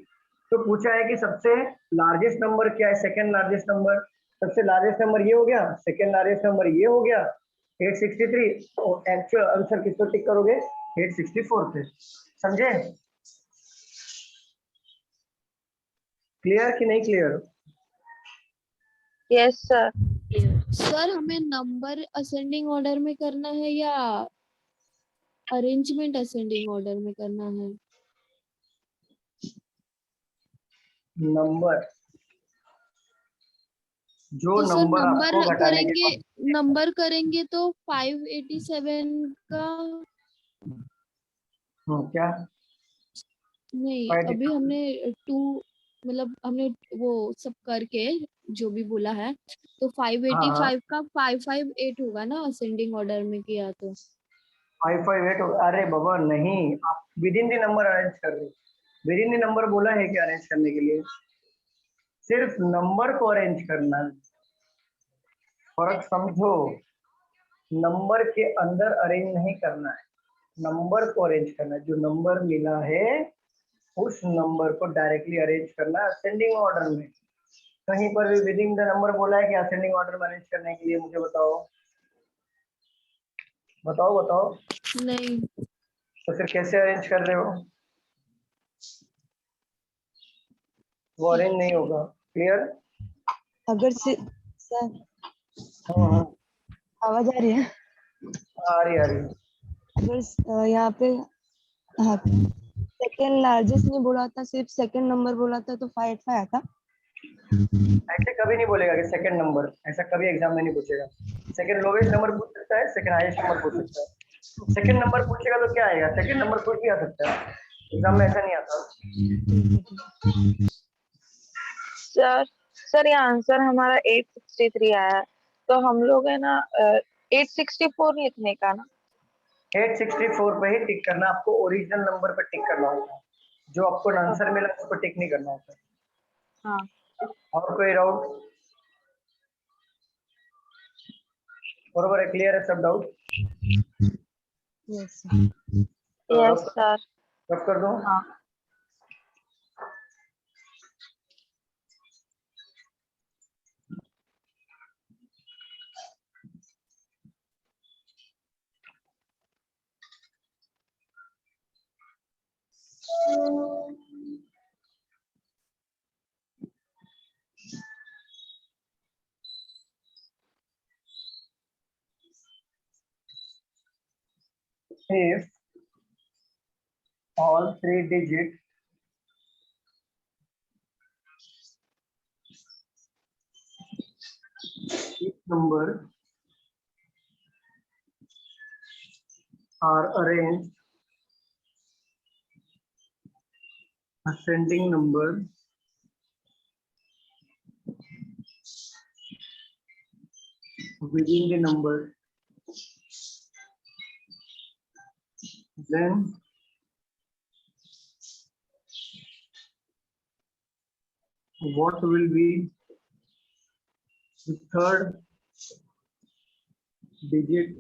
तो पूछा है कि सबसे लार्जेस्ट नंबर क्या है, सेकंड लार्जेस्ट नंबर। सबसे लार्जेस्ट नंबर ये हो गया, सेकंड लार्जेस्ट नंबर ये हो गया 863। तो एक्चुअल आंसर किस पर टिक करोगे, 864 पे। समझे? क्लियर कि नहीं क्लियर? Yes sir. सर हमें नंबर असेंडिंग ऑर्डर में करना है या अरेंजमेंट असेंडिंग ऑर्डर में करना है? नंबर, जो तो सर नंबर आपको घटाने के बाद नंबर करेंगे तो 587 का क्या नहीं, 585? अभी हमने 2 मतलब हमने वो सब करके जो भी बोला है, तो हाँ हाँ 585 का 558 होगा ना असेंडिंग ऑर्डर में किया तो। 558। अरे बाबा नहीं, आप with in the number arrange कर रहे हो। विद इन द नंबर बोला है कि अरेंज करने के लिए सिर्फ नंबर को अरेंज करना है। फर्क समझो, नंबर के अंदर अरेंज नहीं करना है, नंबर को अरेंज करना है। जो नंबर मिला है उस नंबर को डायरेक्टली अरेंज करना है असेंडिंग ऑर्डर में। कहीं पर भी विद इन द नंबर बोला है कि असेंडिंग ऑर्डर में अरेंज करने के लिए? मुझे बताओ बताओ बताओ। नहीं, तो फिर कैसे अरेंज कर रहे हो? वो अरेंज नहीं होगा। क्लियर? अगर से सर हाँ आवाज आ रही है? आ रही आ रही। अगर यहाँ पे हाँ सेकेंड लार्जेस्ट नहीं बोला था, सिर्फ सेकेंड नंबर बोला था तो 585 आता। ऐसे कभी नहीं बोलेगा कि सेकंड नंबर, ऐसा कभी एग्जाम में नहीं पूछेगा। सेकंड लोवेस्ट नंबर पूछ सकता है, सेकंड हाईएस्ट नंबर पूछ सकता है। सेकंड नंबर पूछेगा तो क्या आएगा, सेकंड नंबर कुछ भी आ सकता है, एग्जाम में ऐसा नहीं आता। सर ये आंसर हमारा 863 आया है, तो हम लोग है ना 864 लिखने का ना। 864 पे ही टिक करना, आपको ओरिजिनल नंबर पे टिक करना होता है। जो आपको आंसर मिला उस पर टिक नहीं करना होता है। हाँ और कोई डाउट? बरोबर है, क्लियर है सब डाउट? यस तो यस सर। रब कर दो। हाँ If all 3 digits each number are arranged ascending number within the number, then what will be the third digit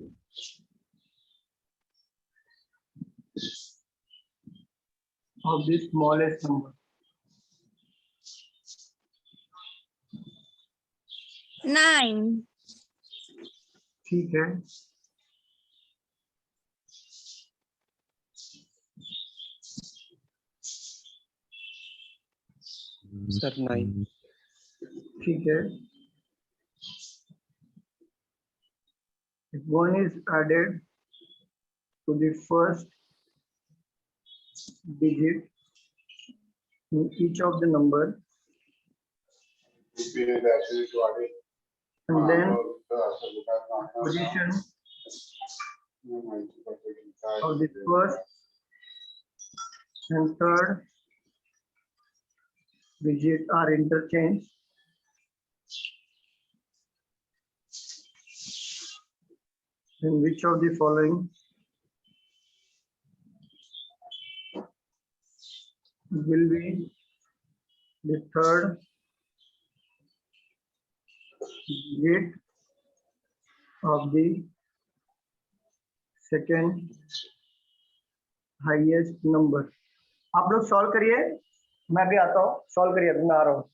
of the smallest number? 9. ठीक है, Sir, 9. ठीक है. If 1 is added to the first digit in each of the number, and then position of the first and third digit are interchanged, then which of the following will be the third digit of the second highest number? आप लोग solve करिए, मैं भी आता हूँ. Solve करिए, मैं आ रहा हूँ.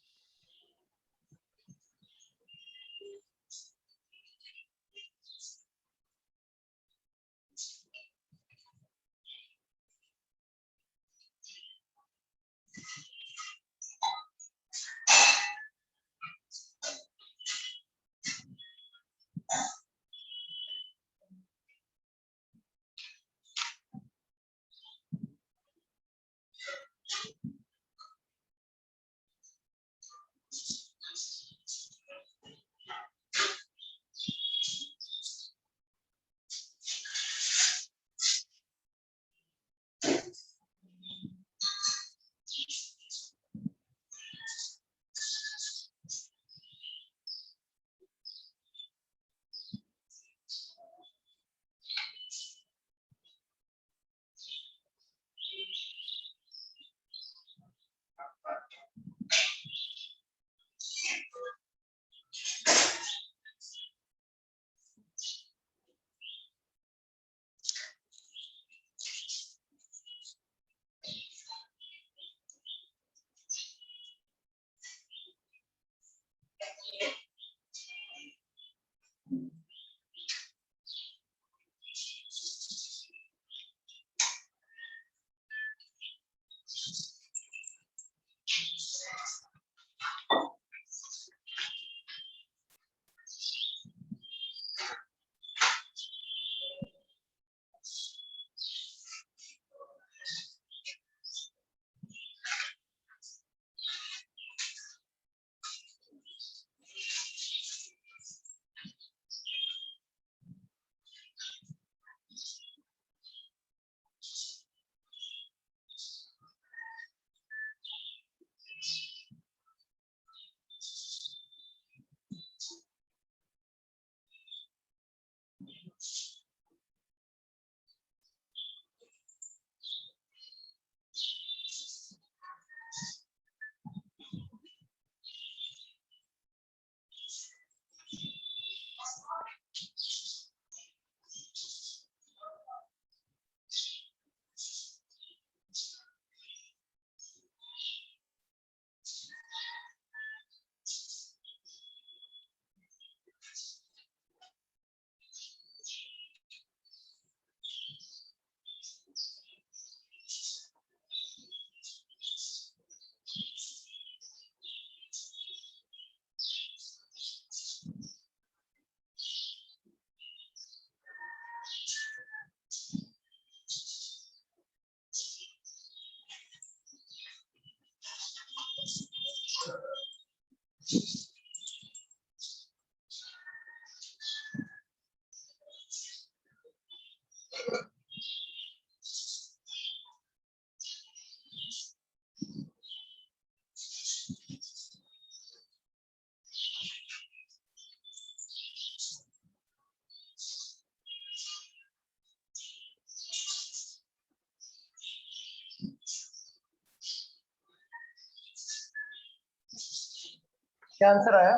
क्या आंसर आया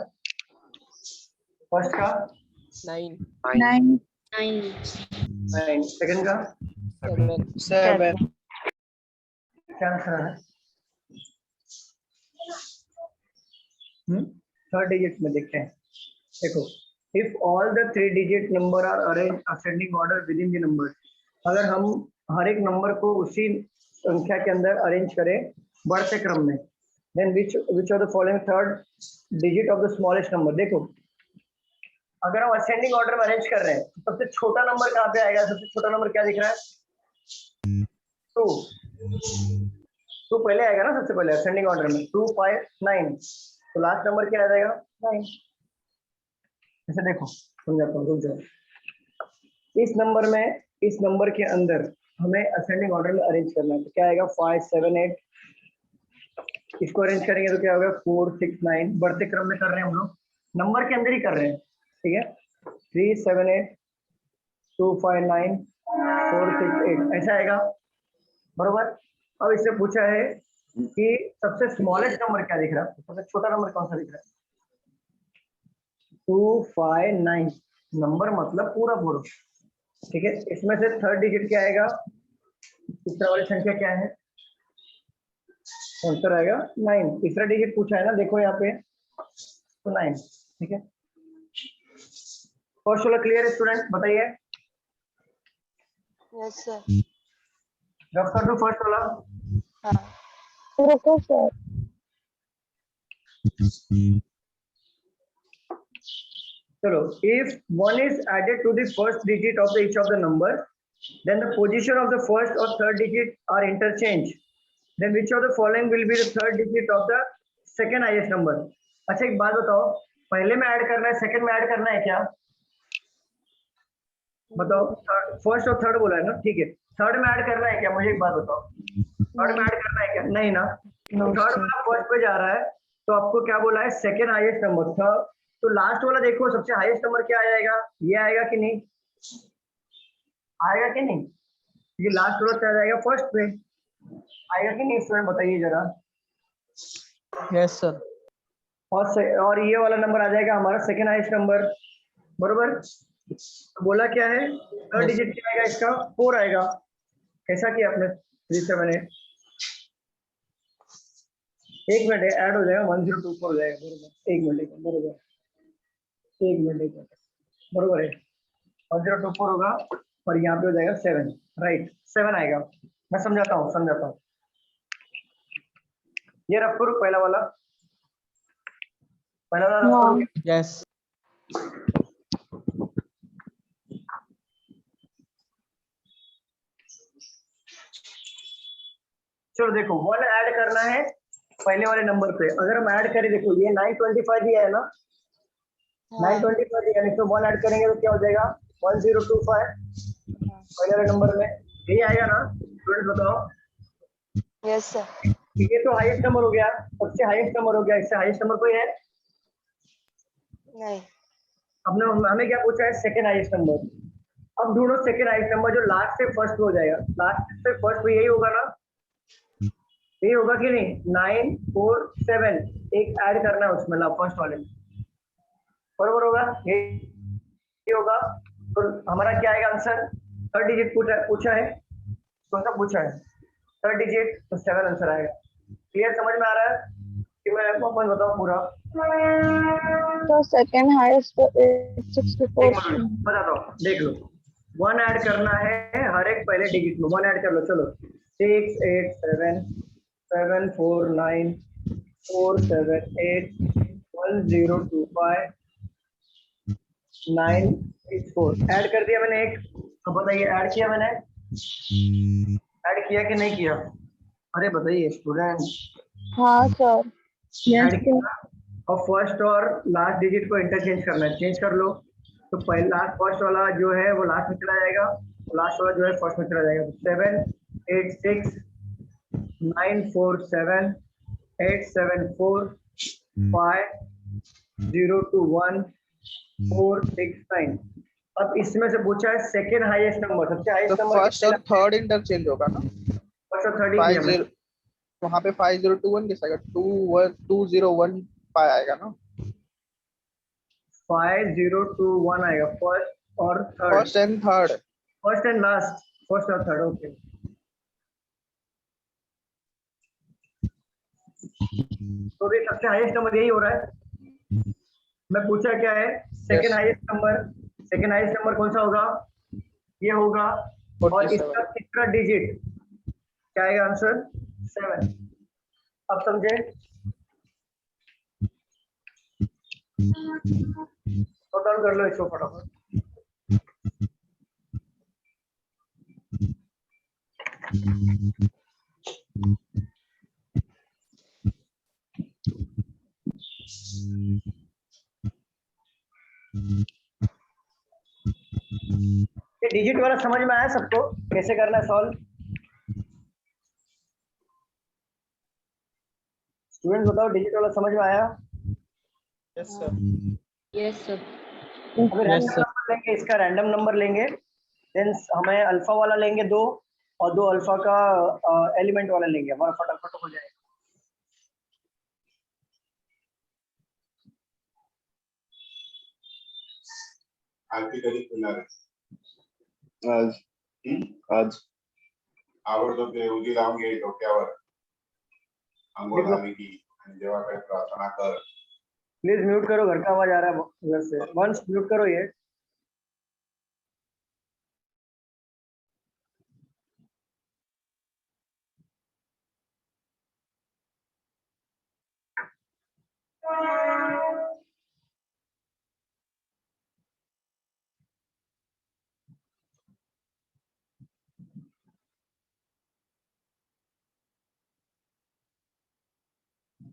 फर्स्ट का? 9 9. 9। सेकंड का 7 क्या आंसर आया? थर्ड डिजिट में देखते हैं। देखो, if all the 3 digit number are arrange ascending order with in the number, अगर हम हर एक नंबर को उसी संख्या के अंदर अरेंज करें बढ़ते क्रम में, then which of the following third digit of the smallest number. देखो, अगर हम असेंडिंग ऑर्डर में अरेंज कर रहे हैं तो सबसे छोटा नंबर कहाँ पे आएगा? सबसे छोटा नंबर क्या दिख रहा है? 2 पहले आएगा ना, सबसे पहले असेंडिंग ऑर्डर में 2 5 9, तो लास्ट नंबर क्या आ जाएगा? 9। ऐसे देखो, समझाता हूँ, रुक जाओ। इस नंबर में, इस नंबर के अंदर हमें असेंडिंग ऑर्डर में अरेंज करना है, तो क्या आएगा? 5 7 8। इसको अरेंज करेंगे तो क्या होगा? 4 6 9। बढ़ते क्रम में कर रहे हैं हम लोग, नंबर के अंदर ही कर रहे हैं, ठीक है। 3 7 8 2 5 9 4 6 8 ऐसा आएगा, बरोबर। अब इससे पूछा है कि सबसे स्मॉलेस्ट नंबर क्या दिख रहा है? सबसे छोटा नंबर कौन सा दिख रहा है? 2 5 9 नंबर मतलब पूरा बोलो, ठीक है। इसमें से थर्ड डिजिट क्या आएगा? तीसरा वाली संख्या क्या है? आंसर आएगा 9। तीसरा डिजिट पूछा है ना, देखो यहाँ पे, तो 9, ठीक है। फर्स्ट वाला क्लियर है स्टूडेंट? बताइए। Yes sir. रफ कर दो फर्स्ट वाला। हाँ रुको सर. चलो, if 1 is added to the first digit of each of the number, then the position of the first or third digit are interchanged. Then which of the following will be the third digit of the second highest number? अच्छा, एक बात बताओ, पहले में add करना है, second में add करना है क्या? बताओ। फर्स्ट और थर्ड बोला है ना, ठीक है। थर्ड में ऐड करना है क्या? मुझे एक बात बताओ, थर्ड में ऐड करना है क्या? नहीं ना। थर्ड वाला फर्स्ट पे जा रहा है, तो आपको क्या बोला है? सेकंड हाईएस्ट नंबर था। तो लास्ट वाला देखो, सबसे हाईएस्ट नंबर क्या आएगा? ये आएगा कि नहीं? आएगा कि नहीं? ये लास्ट वाला चला जाएगा फर्स्ट पे, आएगा कि नहीं स्टूडेंट? बताइए जरा। Yes sir. और ये वाला नंबर आ जाएगा हमारा सेकंड हाईएस्ट नंबर, बरोबर। बोला क्या है? थर्ड डिजिट क्या आएगा इसका? 4 आएगा। कैसा किया आपने? 3 7 8। एक मिनट ऐड हो जाएगा, 1024 हो जाएगा, बरोबर। एक मिनट, बरोबर, एक मिनट, बरोबर है। 1024 होगा और यहाँ पे हो जाएगा 7, राइट। 7 आएगा। मैं समझाता हूँ। ये रफ करो पहला वाला रफ करोगे? यस। चलो देखो, 1 ऐड करना है पहले वाले नंबर पे। अगर हम ऐड करें, देखो ये 925 दिया है ना, 925 दिया है, तो 1 ऐड करेंगे तो क्या हो जाएगा? 1025 पहले वाले नंबर में। यही आएगा ना स्टूडेंट? बताओ। Yes sir. ये तो हाईएस्ट नंबर हो गया, सबसे हाईएस्ट नंबर हो गया। इससे हाईएस्ट नंबर कोई है? नहीं। हमने हमें क्या पूछा है? Second highest number. अब ढूंढो सेकंड हाईएस्ट नंबर जो लास्ट से फर्स्ट हो जाएगा। लास्ट से फर्स्ट में यही होगा ना, यही होगा कि नहीं? 9 4 7 एक ऐड करना है उसमें, ला फर्स्ट वाले में, बरोबर होगा? ये होगा। तो हमारा क्या आएगा आंसर? थर्ड डिजिट पूछा है, कौन सा पूछा है? थर्ड डिजिट, तो 7 आंसर आएगा। क्लियर? समझ में आ रहा है कि मैं आपको अपन बताऊं पूरा? So second highest is 64. बताता हूँ, देख लो। 1 ऐड करना है हर एक पहले डिजिट में, 1 ऐड कर लो। चलो, 6 8 7 7 4 9 4 7 8 1 0 2 5 9 6 4 ऐड कर दिया मैंने एक। तो बताइए, ऐड किया मैंने? ऐड किया कि नहीं किया? अरे बताइए स्टूडेंट। हाँ सर. ऐड किया। और फर्स्ट और लास्ट डिजिट को इंटरचेंज करना है, चेंज कर लो। तो पहला फर्स्ट वाला जो है वो लास्ट में चला जाएगा, लास्ट वाला जो है फर्स्ट में चला जाएगा। 7 8 6 9 4 7 8 7 4 5 0 2 1 4 6 9। अब इसमें से पूछा है सेकंड हाईएस्ट नंबर, सबसे हाईएस्ट तो नंबर। फर्स्ट और थर्ड इंटरचेंज होगा ना? फर्स्ट और थर्ड ही वहाँ पे 5021 कैसा आएगा? 2 1 2 0 1 5 आएगा ना? 5021 आएगा, फर्स्ट और third, first and third. First and last, first और थर्ड। ओके, तो भी सबसे हाईएस्ट नंबर यही हो रहा है। मैं पूछा क्या है, second highest number, second highest number कौन सा होगा, ये होगा, और 47। इसका तीसरा डिजिट क्या आएगा आंसर, 7। अब समझे, नोट डाउन कर लो इसको फटाफट। ये डिजिट वाला समझ में आया सबको, कैसे करना है सॉल्व? स्टूडेंट बताओ, डिजिट वाला समझ में आया? Yes sir. Yes sir. अभी रैंडम नंबर लेंगे, इसका रैंडम नंबर लेंगे, देन हमें अल्फा वाला लेंगे 2, और 2 अल्फा का एलिमेंट वाला लेंगे, हमारा फटाफट हो जाएगा। आणखी कधी खुलणार आहे? आज आवडतो ते उदी लावून घे डोक्यावर, अंघोळ झाली की, आणि जेव्हा काही प्रार्थना कर। प्लीज म्यूट करो, घर का आवाज आ रहा है उधर से, वंस म्यूट करो ये।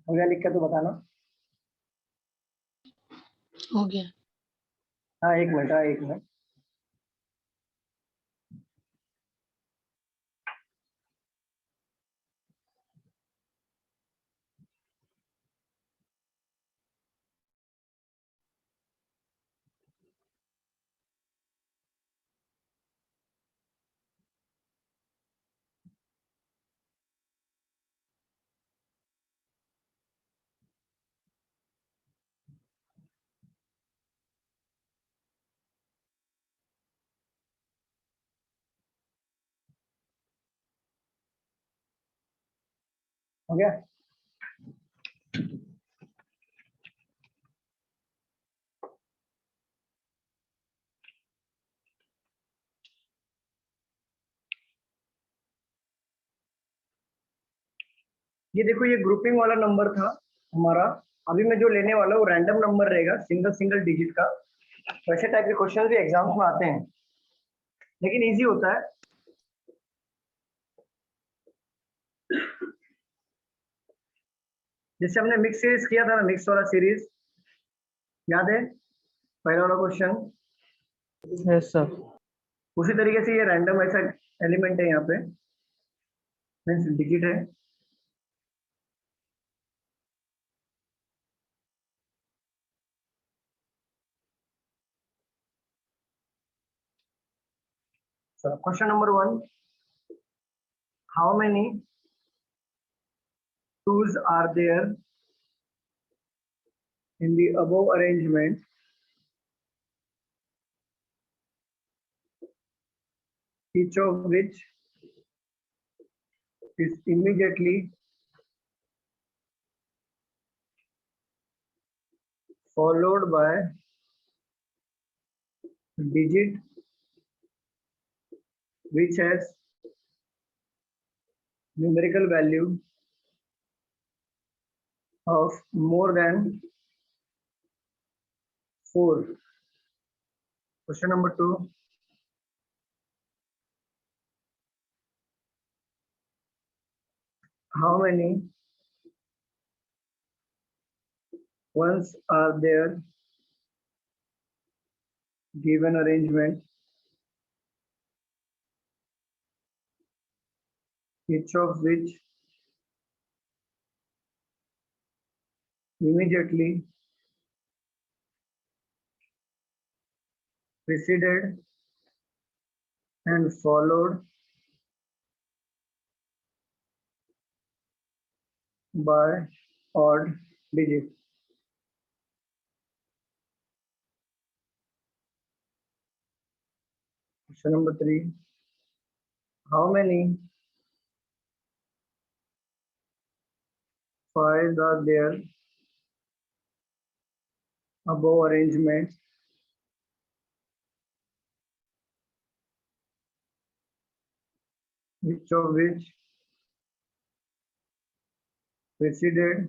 हो गया लिख के तो बताना। हो गया। हाँ, 1 मिनट, हाँ 1 मिनट। हो गया? ये देखो, ये ग्रुपिंग वाला नंबर था हमारा। अभी मैं जो लेने वाला हूँ वो रैंडम नंबर रहेगा, सिंगल सिंगल डिजिट का। वैसे टाइप के क्वेश्चन भी एग्जाम्स में आते हैं, लेकिन इजी होता है। जैसे हमने मिक्स सीरीज किया था ना, मिक्स वाला सीरीज याद है, पहला वाला क्वेश्चन। Yes sir. उसी तरीके से ये रैंडम ऐसा एलिमेंट है, यहाँ पे डिजिट है। Question number 1, how many twos are there in the above arrangement each of which is immediately followed by digit which has numerical value of more than 4. Question number 2, how many ones are there given arrangement each of which immediately preceded and followed by odd digit. Question number 3. How many files are there above arrangement each of which preceded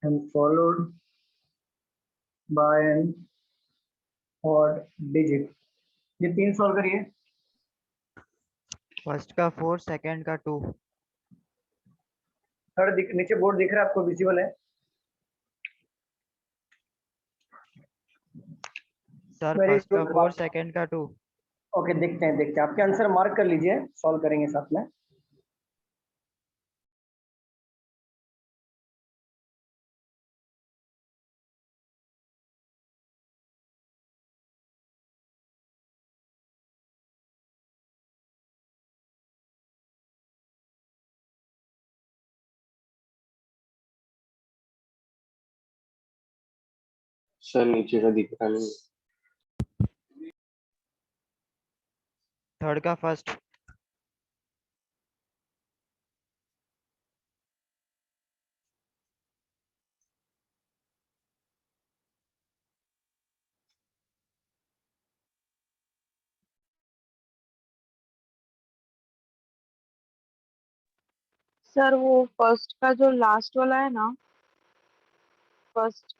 and followed by an odd digit? ये 3 solve करिए. First का 4, second का 2. Third नीचे board दिख रहा है आपको, visible है? सर Very फर्स्ट का good. 4, सेकंड का 2. ओके, देखते हैं आपके आंसर मार्क कर लीजिए, सॉल्व करेंगे साथ में. सर नीचे का दिख रहा नहीं. थर्ड का फर्स्ट. सर वो फर्स्ट का जो लास्ट वाला है ना, फर्स्ट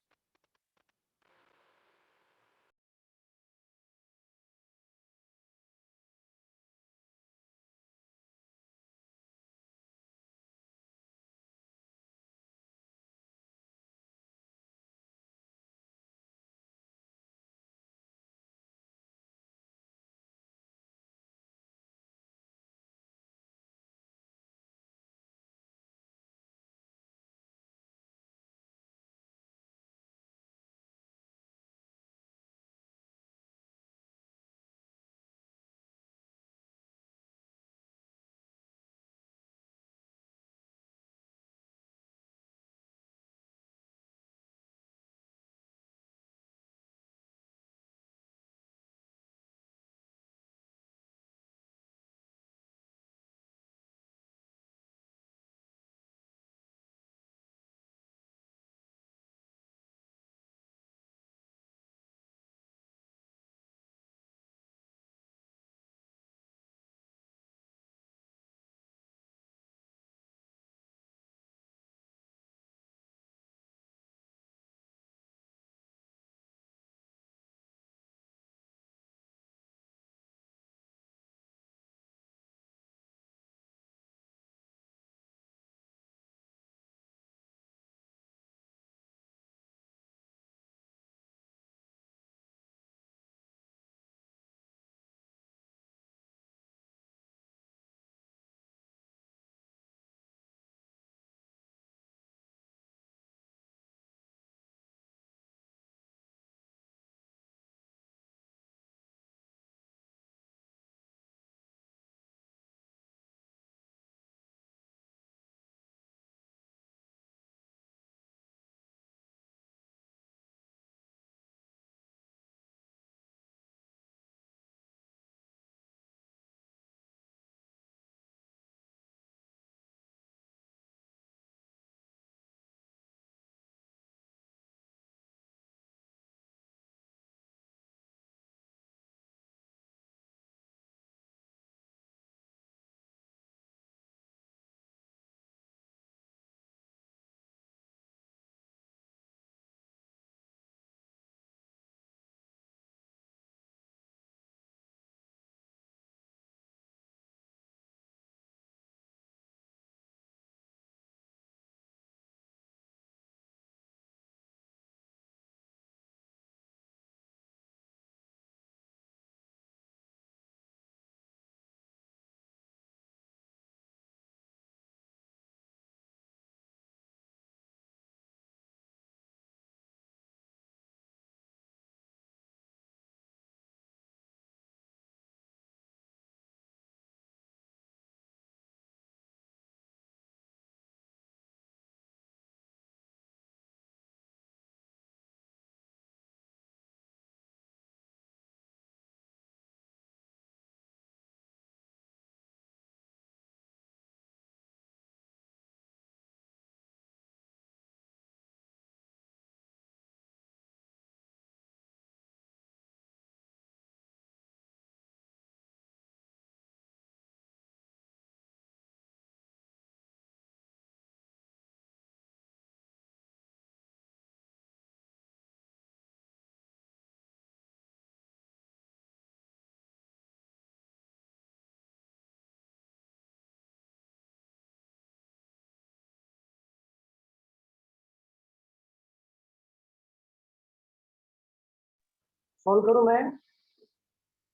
सॉल्व करूं मैं?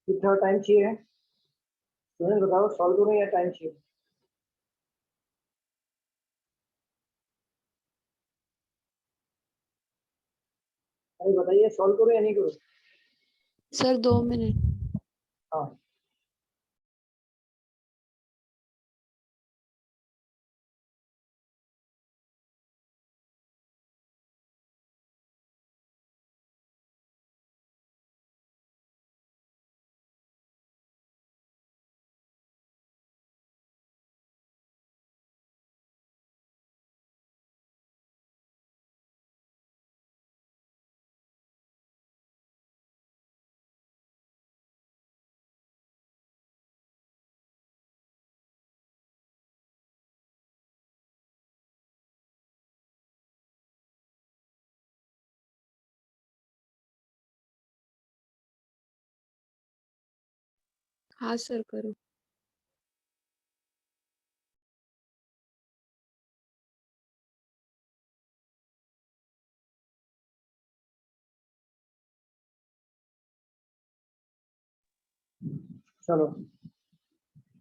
कितना टाइम चाहिए स्टूडेंट बताओ, सॉल्व करूं या टाइम चाहिए? अरे बताइए, सॉल्व करूं या नहीं करूं? Sir 2 minute. हाँ हाँ सर करो। चलो,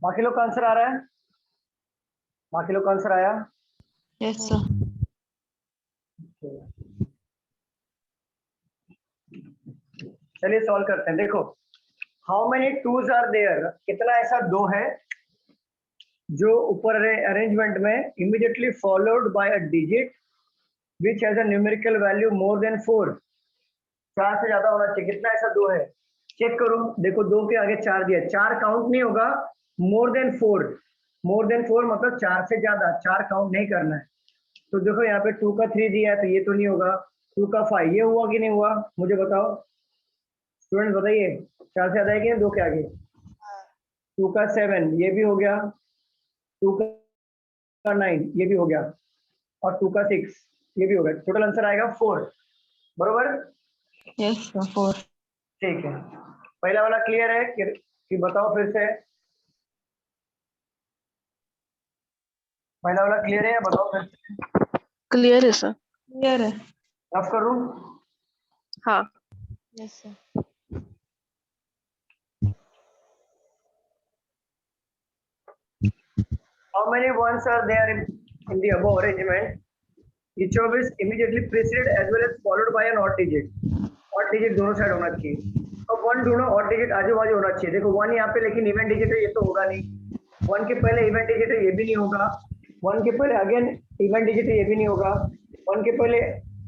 बाकी लोग का आंसर आ रहा है? बाकी लोग का आंसर आया? Yes sir. चलिए सॉल्व करते हैं। देखो, how many twos are there, कितना ऐसा दो है जो ऊपर अरेंजमेंट में immediately followed by a digit which has a numerical value more than 4। 4 से ज्यादा होना चाहिए। कितना ऐसा दो है? चेक करो। देखो, 2 के आगे 4 दिया, 4 काउंट नहीं होगा। मोर देन 4, मोर देन 4 मतलब 4 से ज्यादा, 4 काउंट नहीं करना है। तो देखो यहाँ पे 2 का 3 दिया है, तो ये तो नहीं होगा। 2 का 5, ये हुआ कि नहीं हुआ? मुझे बताओ स्टूडेंट, बताइए। 4 से ज्यादा है कि नहीं 2 के आगे? 2 का 7, ये भी हो गया। 2 का 9, ये भी हो गया। और 2 का 6, ये भी हो गया। टोटल आंसर आएगा 4। बरोबर? Yes sir 4। ठीक है, पहला वाला क्लियर है कि बताओ फिर से? पहला वाला क्लियर है या बताओ फिर से? क्लियर है सर। क्लियर है। रफ करूं? हाँ। Yes sir. How many ones are there in the above arrangement? Each of is immediately preceded as well as followed by an odd digit. Odd digit दोनों साइड होना चाहिए। अब 1 ढूंढो, odd digit आजू बाजू होना चाहिए। देखो 1 यहाँ पे, लेकिन इवेंट डिजिट है, ये तो होगा नहीं। 1 के पहले इवेंट डिजिट है, ये भी नहीं होगा। 1 के पहले अगेन इवेंट डिजिट है, ये भी नहीं होगा। 1 के पहले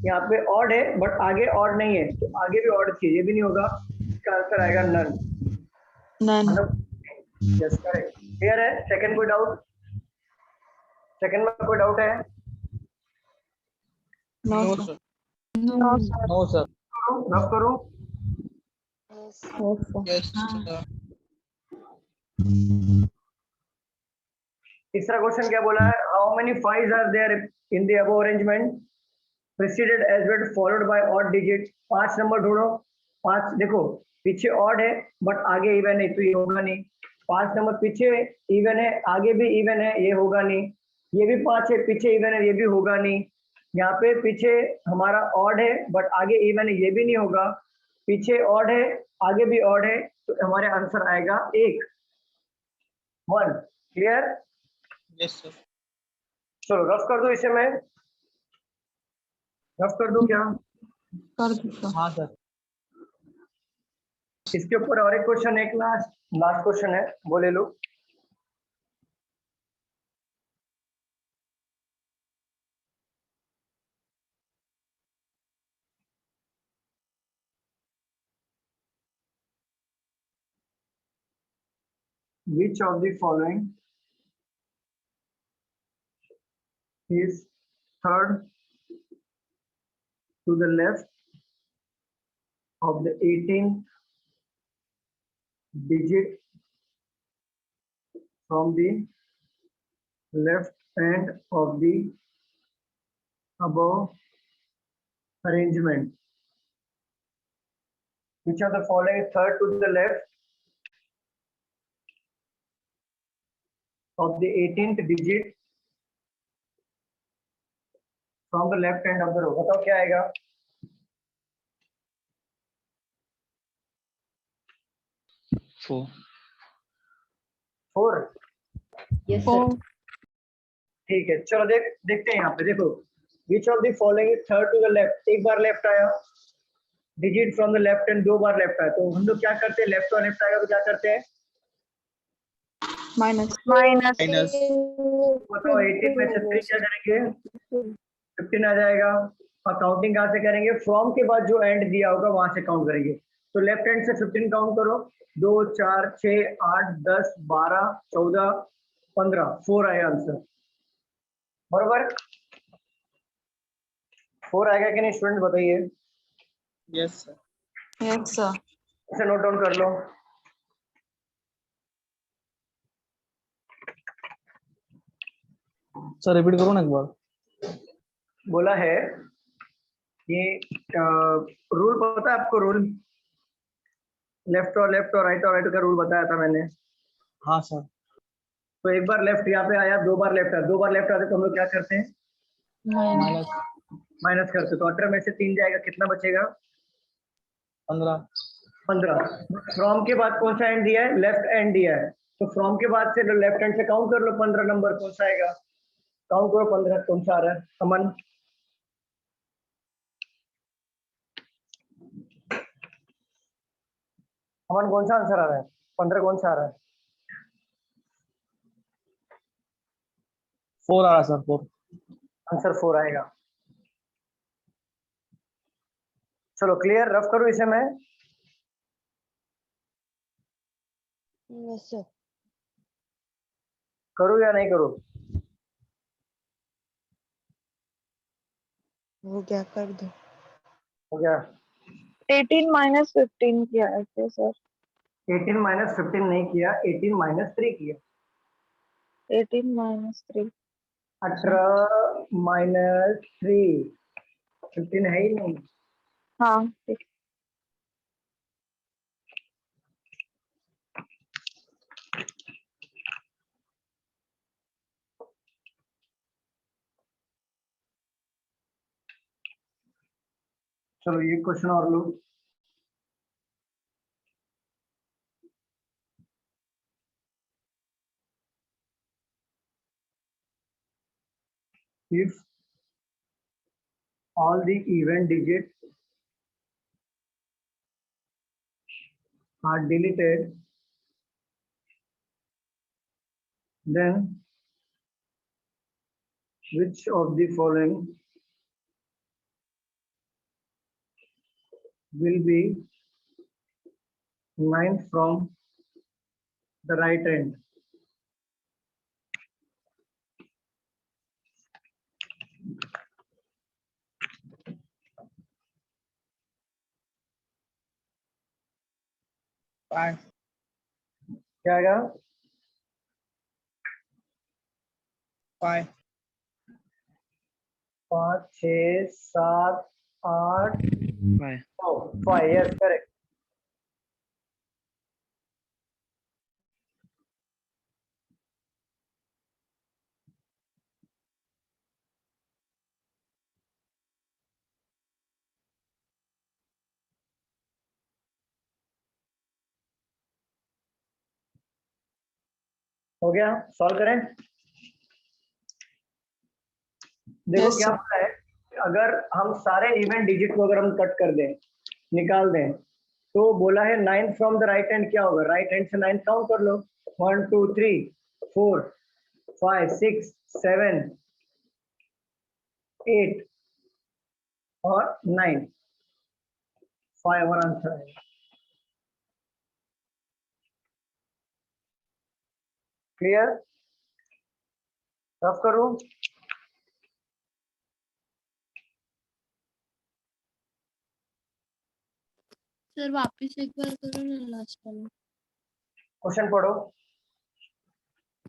यहाँ पे ऑड है बट आगे ऑड नहीं है, तो आगे भी ऑड चाहिए, ये भी नहीं होगा। इसका आंसर आएगा none. None. Yes correct. Clear है? सेकंड कोई डाउट? सेकंड में कोई डाउट है? No No, sir. sir. No, sir. No, sir. Rough करो। Yes sir. Yes, हाँ। sir. तीसरा क्वेश्चन क्या बोला है? How many 5s are there in the above arrangement preceded as well followed by odd digit? 5 number ढूंढो। 5 देखो, पीछे odd है बट आगे इवन है, तो ये होगा नहीं। 5 नंबर पीछे इवन है, आगे भी इवन है, ये होगा नहीं। ये भी 5 है, पीछे इवन है, ये भी होगा नहीं। यहाँ पे पीछे हमारा ऑड है बट आगे इवन है, ये भी नहीं होगा। पीछे ऑड है, आगे भी ऑड है, तो हमारे आंसर आएगा 1 क्लियर? Yes, sir. चलो रफ कर दो इसे। मैं रफ कर दूं क्या? कर दो सर। हाँ सर। इसके ऊपर और एक क्वेश्चन, एक लास्ट क्वेश्चन है, वो ले लो। Which of the following is third to the left of the 18th digit from the left end of the above arrangement? Which of the following is third to the left of the 18th digit from the left end of the row? बताओ क्या आएगा? 4. 4। Yes, sir. ठीक है, चलो देखते हैं यहाँ पे। देखो, which of the following is third to the left. एक बार लेफ्ट आया, digit from the left hand 2 बार लेफ्ट आया, तो हम लोग क्या करते हैं, लेफ्ट और लेफ्ट आएगा तो क्या करते हैं, Minus. Minus. बताओ 18 में से 3 क्या करेंगे, 15 आ जाएगा। और काउंटिंग कहाँ से करेंगे, फ्रॉम के बाद जो एंड दिया होगा वहां से काउंट करेंगे। तो लेफ्ट हैंड से 15 काउंट करो, 2 4 6 8 10 12 14 15, 4 आया आंसर। बरोबर, 4 आएगा कि नहीं स्टूडेंट, बताइए। Yes, sir. Yes, sir. इसे नोट डाउन कर लो। सर रिपीट करो ना एक बार। बोला है कि रूल पता है आपको, रूल लेफ्ट और राइट का रूल बताया था मैंने। हाँ सर। तो एक बार लेफ्ट यहाँ पे आया, 2 बार लेफ्ट आया, 2 बार लेफ्ट आते तो हम लोग क्या करते हैं, माइनस माइनस करते। तो 18 में से 3 जाएगा, कितना बचेगा, 15। फ्रॉम के बाद कौन सा एंड दिया है, लेफ्ट एंड दिया है, तो फ्रॉम के बाद से लेफ्ट हैंड से काउंट कर लो, 15 नंबर कौन सा आएगा, काउंट करो 15 कौन सा आ रहा है। अमन, अमन कौन सा आंसर आ रहा है, 15 कौन सा आ रहा है, 4 आ रहा है सर, 4। आंसर 4 आएगा। चलो क्लियर, रफ करो इसे मैं। Yes sir. करूँ या नहीं करूँ, वो क्या कर दो। हो गया। 18 minus 15 किया है क्या सर? 18 माइनस 15 नहीं किया, 18 माइनस 3 किया। 18 minus 3. 18 माइनस 3, 15 है ही नहीं। हाँ ठीक. चलो ये क्वेश्चन और लो। If all the even digits are deleted, then which of the following will be ninth from the right end? क्या आएगा, 5 5 6 7 8 5 5, yes correct। हो गया, सॉल्व करें। देखो Yes, क्या sir. होता है, अगर हम सारे इवन डिजिट को अगर हम कट कर दें, निकाल दें, तो बोला है 9 फ्रॉम द राइट हैंड, क्या होगा, राइट हैंड से 9 काउंट कर लो, 1 2 3 4 5 6 7 8 और 9, 5 और आंसर है। क्लियर, रफ करूं, सर वापस एक बार करो ना लास्ट वाला। क्वेश्चन पढ़ो,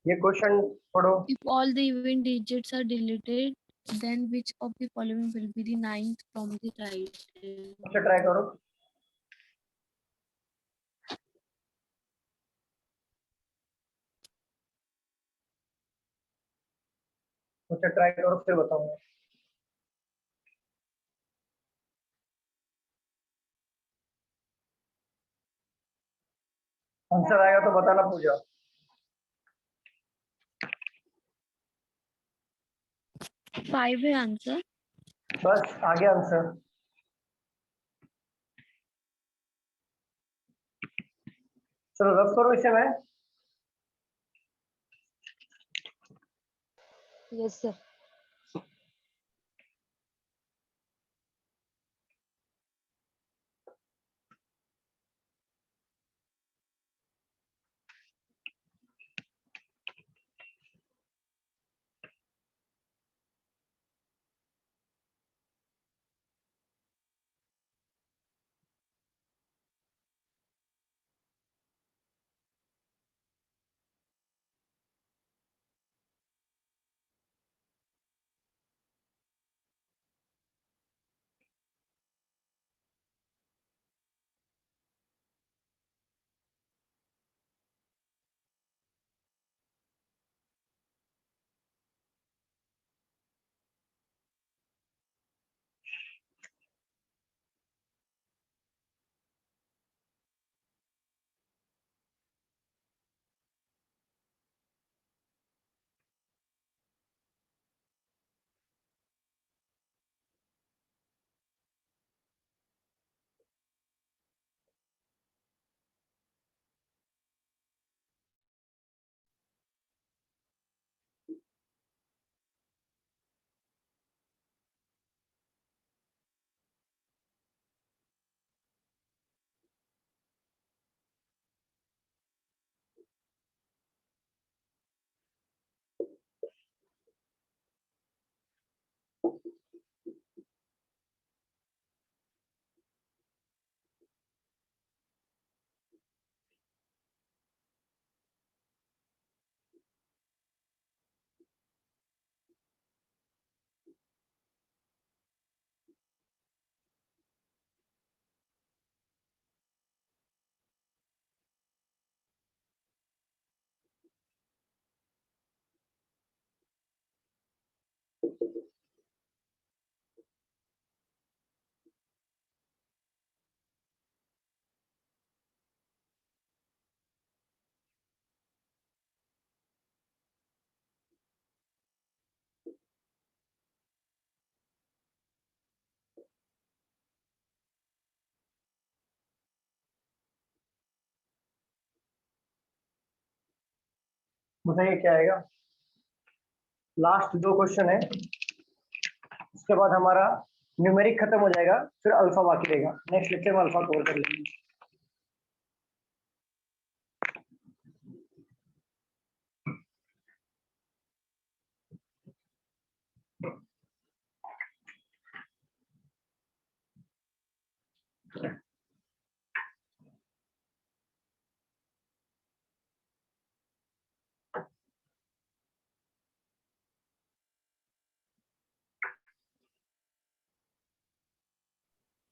ये क्वेश्चन पढ़ो। If all the even digits are deleted, then which of the following will be the ninth from the right? अच्छा ट्राई करो, अच्छा ट्राई करो फिर बताऊंगा। आंसर आएगा तो बताना पूजा। फाइव है आंसर। बस आगे आंसर। चलो रफ करो इसे मैं। Yes sir. बताइए क्या आएगा। लास्ट 2 क्वेश्चन है, उसके बाद हमारा न्यूमेरिक खत्म हो जाएगा, फिर अल्फा बाकी रहेगा। नेक्स्ट लेक्चर में अल्फा कवर कर लेंगे।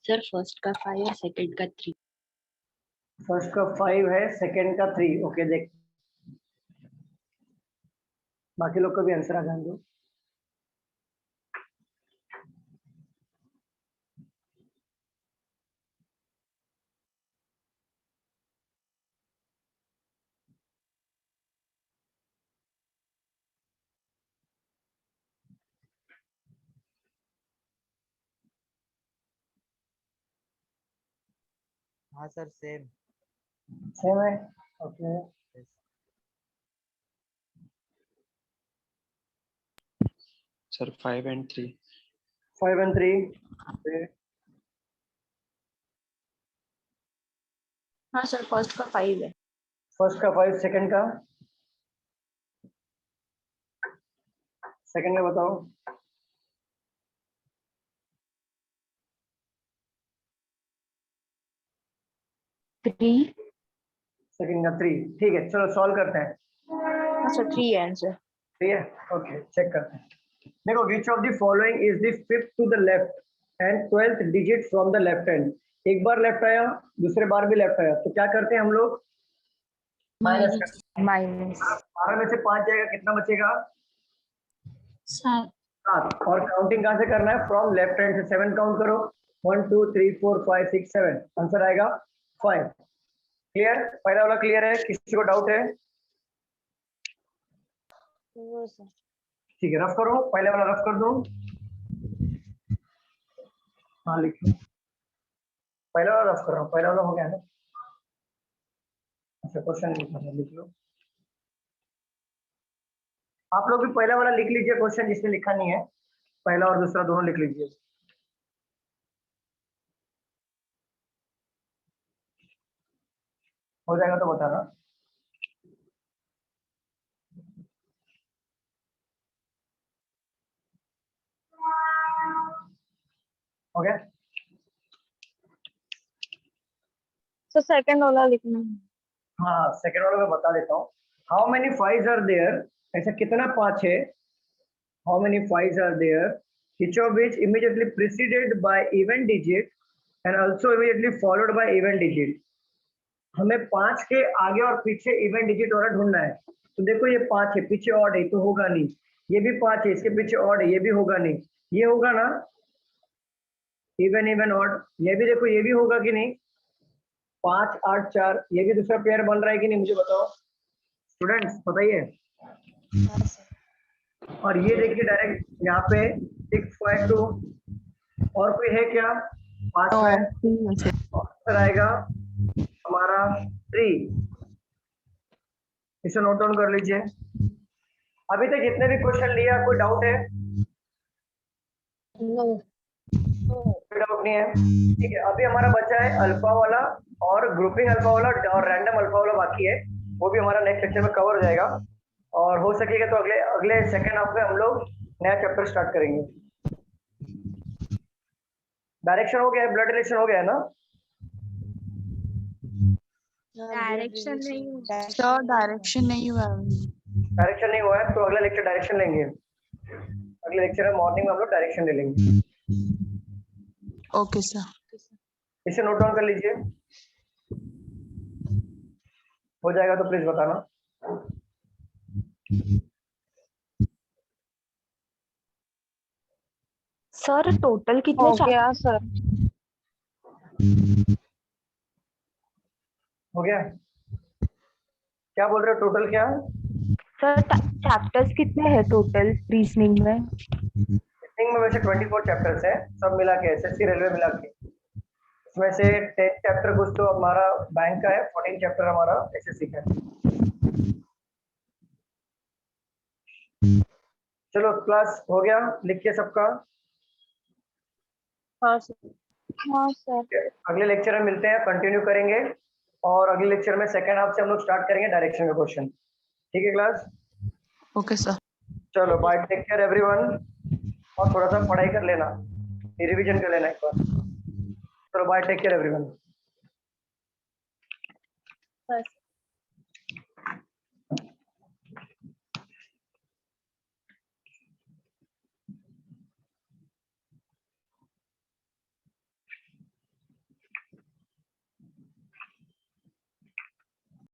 सर फर्स्ट का 5 और सेकंड का 3। फर्स्ट का 5 है, सेकंड का 3। ओके देख, बाकी लोग को भी आंसर आ जाने दो। हाँ सर सेम। सेम है। Okay sir 5 and 3। 5 and 3। हाँ सर फर्स्ट का 5 है। फर्स्ट का 5, सेकंड का, सेकंड में बताओ। 3। सेकंड का 3। ठीक है, चलो सॉल्व करते हैं। हाँ सर 3 है आंसर। ठीक है, ओके चेक करते हैं। देखो, which of the following is the fifth to the left end 12th digit from the left hand. एक बार लेफ्ट आया, दूसरे बार भी लेफ्ट आया, तो क्या करते हैं हम लोग? माइनस करते हैं। माइनस 12 में से 5 जाएगा, कितना बचेगा? 7। 7। और काउंटिंग कहां से करना है? फ्रॉम लेफ्ट हैंड से 7 काउंट करो। 1 2 3 4 5 6 7। आंसर आएगा 5। क्लियर, पहला वाला क्लियर है, किसी को डाउट है? ठीक है, रफ करो, पहले वाला रफ कर दो। हाँ लिखो, पहला वाला रफ कर रहा हूँ, पहला वाला हो गया ना। अच्छा क्वेश्चन लिख लो, आप लोग भी पहला वाला लिख लीजिए क्वेश्चन, जिसने लिखा नहीं है पहला और दूसरा दोनों लिख लीजिए। हो जाएगा तो बताना। हो गया? So second वाला लिखना है। हाँ सेकेंड वाला मैं बता देता हूँ। How many fives are there, ऐसा कितना पांच है। How many fives are there, each of which immediately preceded by even digit and also immediately followed by even digit। हमें पांच के आगे और पीछे इवन डिजिट वाला ढूंढना है। तो देखो ये पांच है, पीछे ऑड है तो होगा नहीं, ये भी पांच है, इसके पीछे ऑड है, ये भी होगा नहीं, ये होगा ना इवन इवन ऑड, ये भी देखो ये भी होगा कि नहीं, 5 8 4, ये भी दूसरा पेयर बन रहा है कि नहीं, मुझे बताओ स्टूडेंट्स, बताइए। और ये देखिए डायरेक्ट यहाँ पे 6 5 2, और कोई है क्या 5 है, और आएगा हमारा 3। इसे नोट डाउन कर लीजिए। अभी तक जितने भी क्वेश्चन लिया, कोई डाउट है? कोई डाउट नहीं है, ठीक है। अभी हमारा बचा है अल्फा वाला और ग्रुपिंग अल्फा वाला और रैंडम अल्फा वाला बाकी है, वो भी हमारा नेक्स्ट लेक्चर में कवर हो जाएगा। और हो सकेगा तो अगले अगले सेकेंड हाफ में हम लोग नया चैप्टर स्टार्ट करेंगे। डायरेक्शन हो गया है, ब्लड रिलेशन हो गया है ना? डायरेक्शन नहीं, सर डायरेक्शन नहीं हुआ। डायरेक्शन नहीं हुआ है तो अगला लेक्चर डायरेक्शन लेंगे। अगले लेक्चर में मॉर्निंग में हम लोग डायरेक्शन ले लेंगे। Okay sir. इसे नोट डाउन कर लीजिए, हो जाएगा तो प्लीज बताना। सर टोटल कितने हो गया सर? हो गया? क्या बोल रहे हो, टोटल क्या? सर चैप्टर्स कितने हैं टोटल रीजनिंग में? रीजनिंग में वैसे 24 चैप्टर्स है, सब मिला के, एसएससी रेलवे मिला के। इसमें से 10 चैप्टर कुछ तो हमारा बैंक का है, 14 चैप्टर हमारा एसएससी का है। चलो क्लास हो गया, लिखिए सबका। हाँ सर। हाँ सर। अगले लेक्चर में मिलते हैं, कंटिन्यू करेंगे, और अगले लेक्चर में सेकंड हाफ से हम लोग स्टार्ट करेंगे डायरेक्शन का क्वेश्चन। ठीक है क्लास? Okay sir. चलो बाय, टेक केयर एवरीवन, और थोड़ा सा पढ़ाई कर लेना, रिवीजन कर लेना एक बार। चलो बाय, टेक केयर एवरीवन।